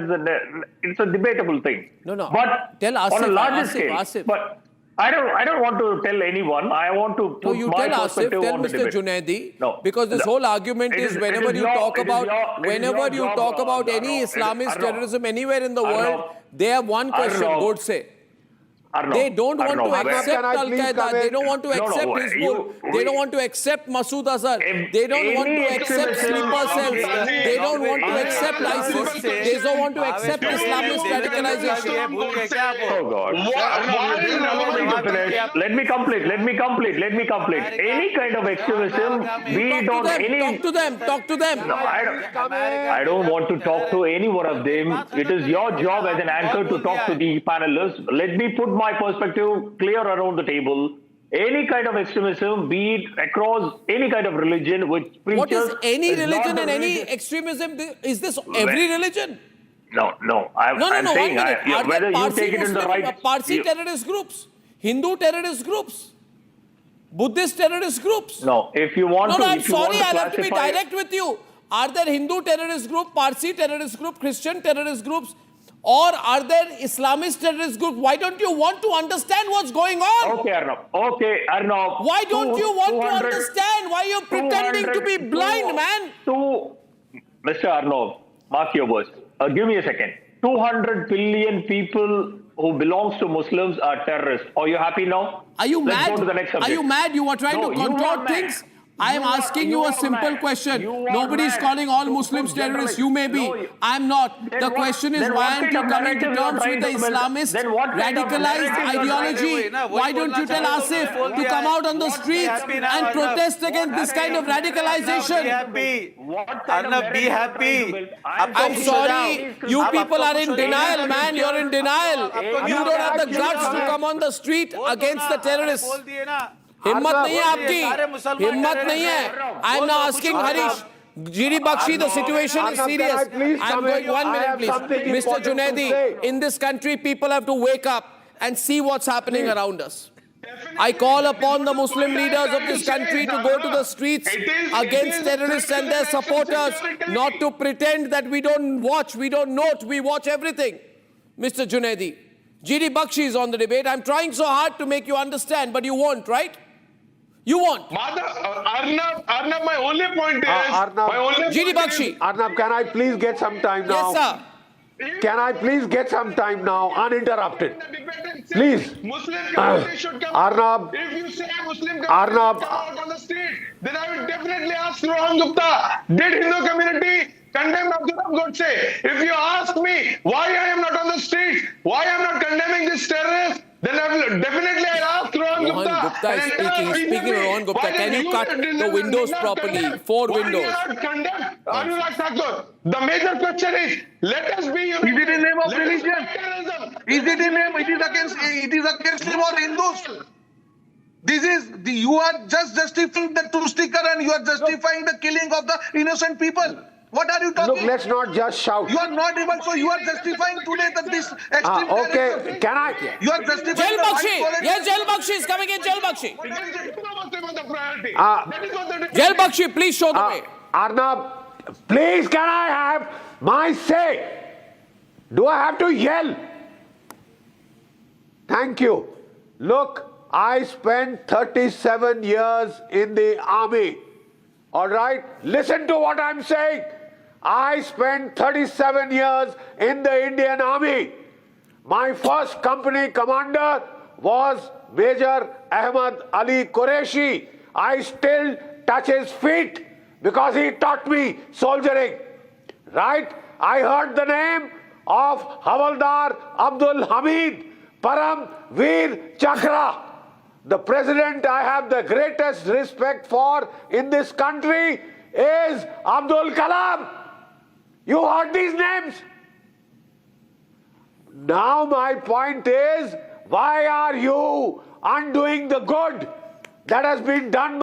it's a debatable thing. No. But tell Asif, on a larger Asif. scale, but I don't want to tell anyone. I want to put my perspective tell on the Mr. debate. Junaidi, No. because this whole argument is whenever you talk about any Arnab, Islamist terrorism anywhere in the world, Arnab, they have one question, Arnab, Godse. Arnab, They don't want Arnab, to accept Al-Qaeda. They don't want to accept Hizbul. They don't want to accept Masood Azhar. They don't want to accept sleeper cells. They don't want to accept ISIS. They don't want to accept Islamist radicalization. Oh God. Let me complete. Any kind of extremism, Talk to them. No, I don't want to talk to any one of them. It is your job as an anchor to talk to the panelists. Let me put my perspective clear around the table. Any kind of extremism, be it across any kind of religion, which preaches... What is any religion and any extremism? Is this every religion? No. I'm saying, whether you take it in the right... Parsi terrorist groups, Hindu terrorist groups, Buddhist terrorist groups. No, if you want to... No, I'm sorry, I'll have to be direct with you. Are there Hindu terrorist group, Parsi terrorist group, Christian terrorist groups, or are there Islamist terrorist groups? Why don't you want to understand what's going on? Okay, Arnab. Why don't you want to understand? Why you're pretending to be blind, man? Mr. Arnab, mark your words. Give me a second. 200 billion people who belongs to Muslims are terrorists. Are you happy now? Are you Let's mad? go to the next subject. Are you mad? You are trying to contort things? I am asking you a simple question. Nobody is calling all Muslims terrorists. You may be. I'm not. The question is, why aren't you coming to terms with the Islamist radicalized ideology? Why don't you tell Asif to come out on the streets and protest against this kind of radicalization? Arnab, be happy. I'm sorry. You people are in denial, man. You're in denial. You don't have the guts to come on the street against the terrorists. हिम्मत नहीं है आपकी हिम्मत नहीं है आई am not asking Harish Giri Bakshi, the situation is serious. I'm going 1 minute, please. Mr. Junaidi, in this country, people have to wake up and see what's happening around us. I call upon the Muslim leaders of this country to go to the streets against terrorists and their supporters, not to pretend that we don't watch, we don't note, we watch everything. Mr. Junaidi, GD Bakshi is on the debate. I'm trying so hard to make you understand, but you won't, right? You won't. Arnab, my only point is... GD Bakshi. Arnab, can I please get some time now? Yes, sir. Can I please get some time now, uninterrupted? Please. Arnab. If you say Muslim community come out on the street, then I will definitely ask Rohan Gupta, did Hindu community condemn Arnab Goswami? If you ask me why I am not on the street, why I am not condemning this terrorist, then I will definitely ask Rohan Gupta. Rohan Gupta is speaking. Speaking of Rohan Gupta, can you cut the windows properly? 4 windows. The major question is, let us be united. Is it in name of religion? Is it in name? It is against name of Hindus. This is you are just justifying the two sticker and you are justifying the killing of the innocent people. What are you talking? Look, let's not just shout. You are not able, so you are justifying today that this extreme okay, can I? You are justifying Jail Bakshi. Yes, Jail Bakshi is coming in. Jail Bakshi. Jail Bakshi, please show the way. Arnab, please can I have my say? Do I have to yell? Thank you. Look, I spent 37 years in the army. All right? Listen to what I'm saying. I spent 37 years in the Indian Army. My first company commander was Major Ahmad Ali Qureshi. I still touch his feet because he taught me soldiering. Right? I heard the name of Havaldar Abdul Hamid Param Veer Chakra. The president I have the greatest respect for in this country is Abdul Kalam. You heard these names? Now my point is, why are you undoing the good that has been done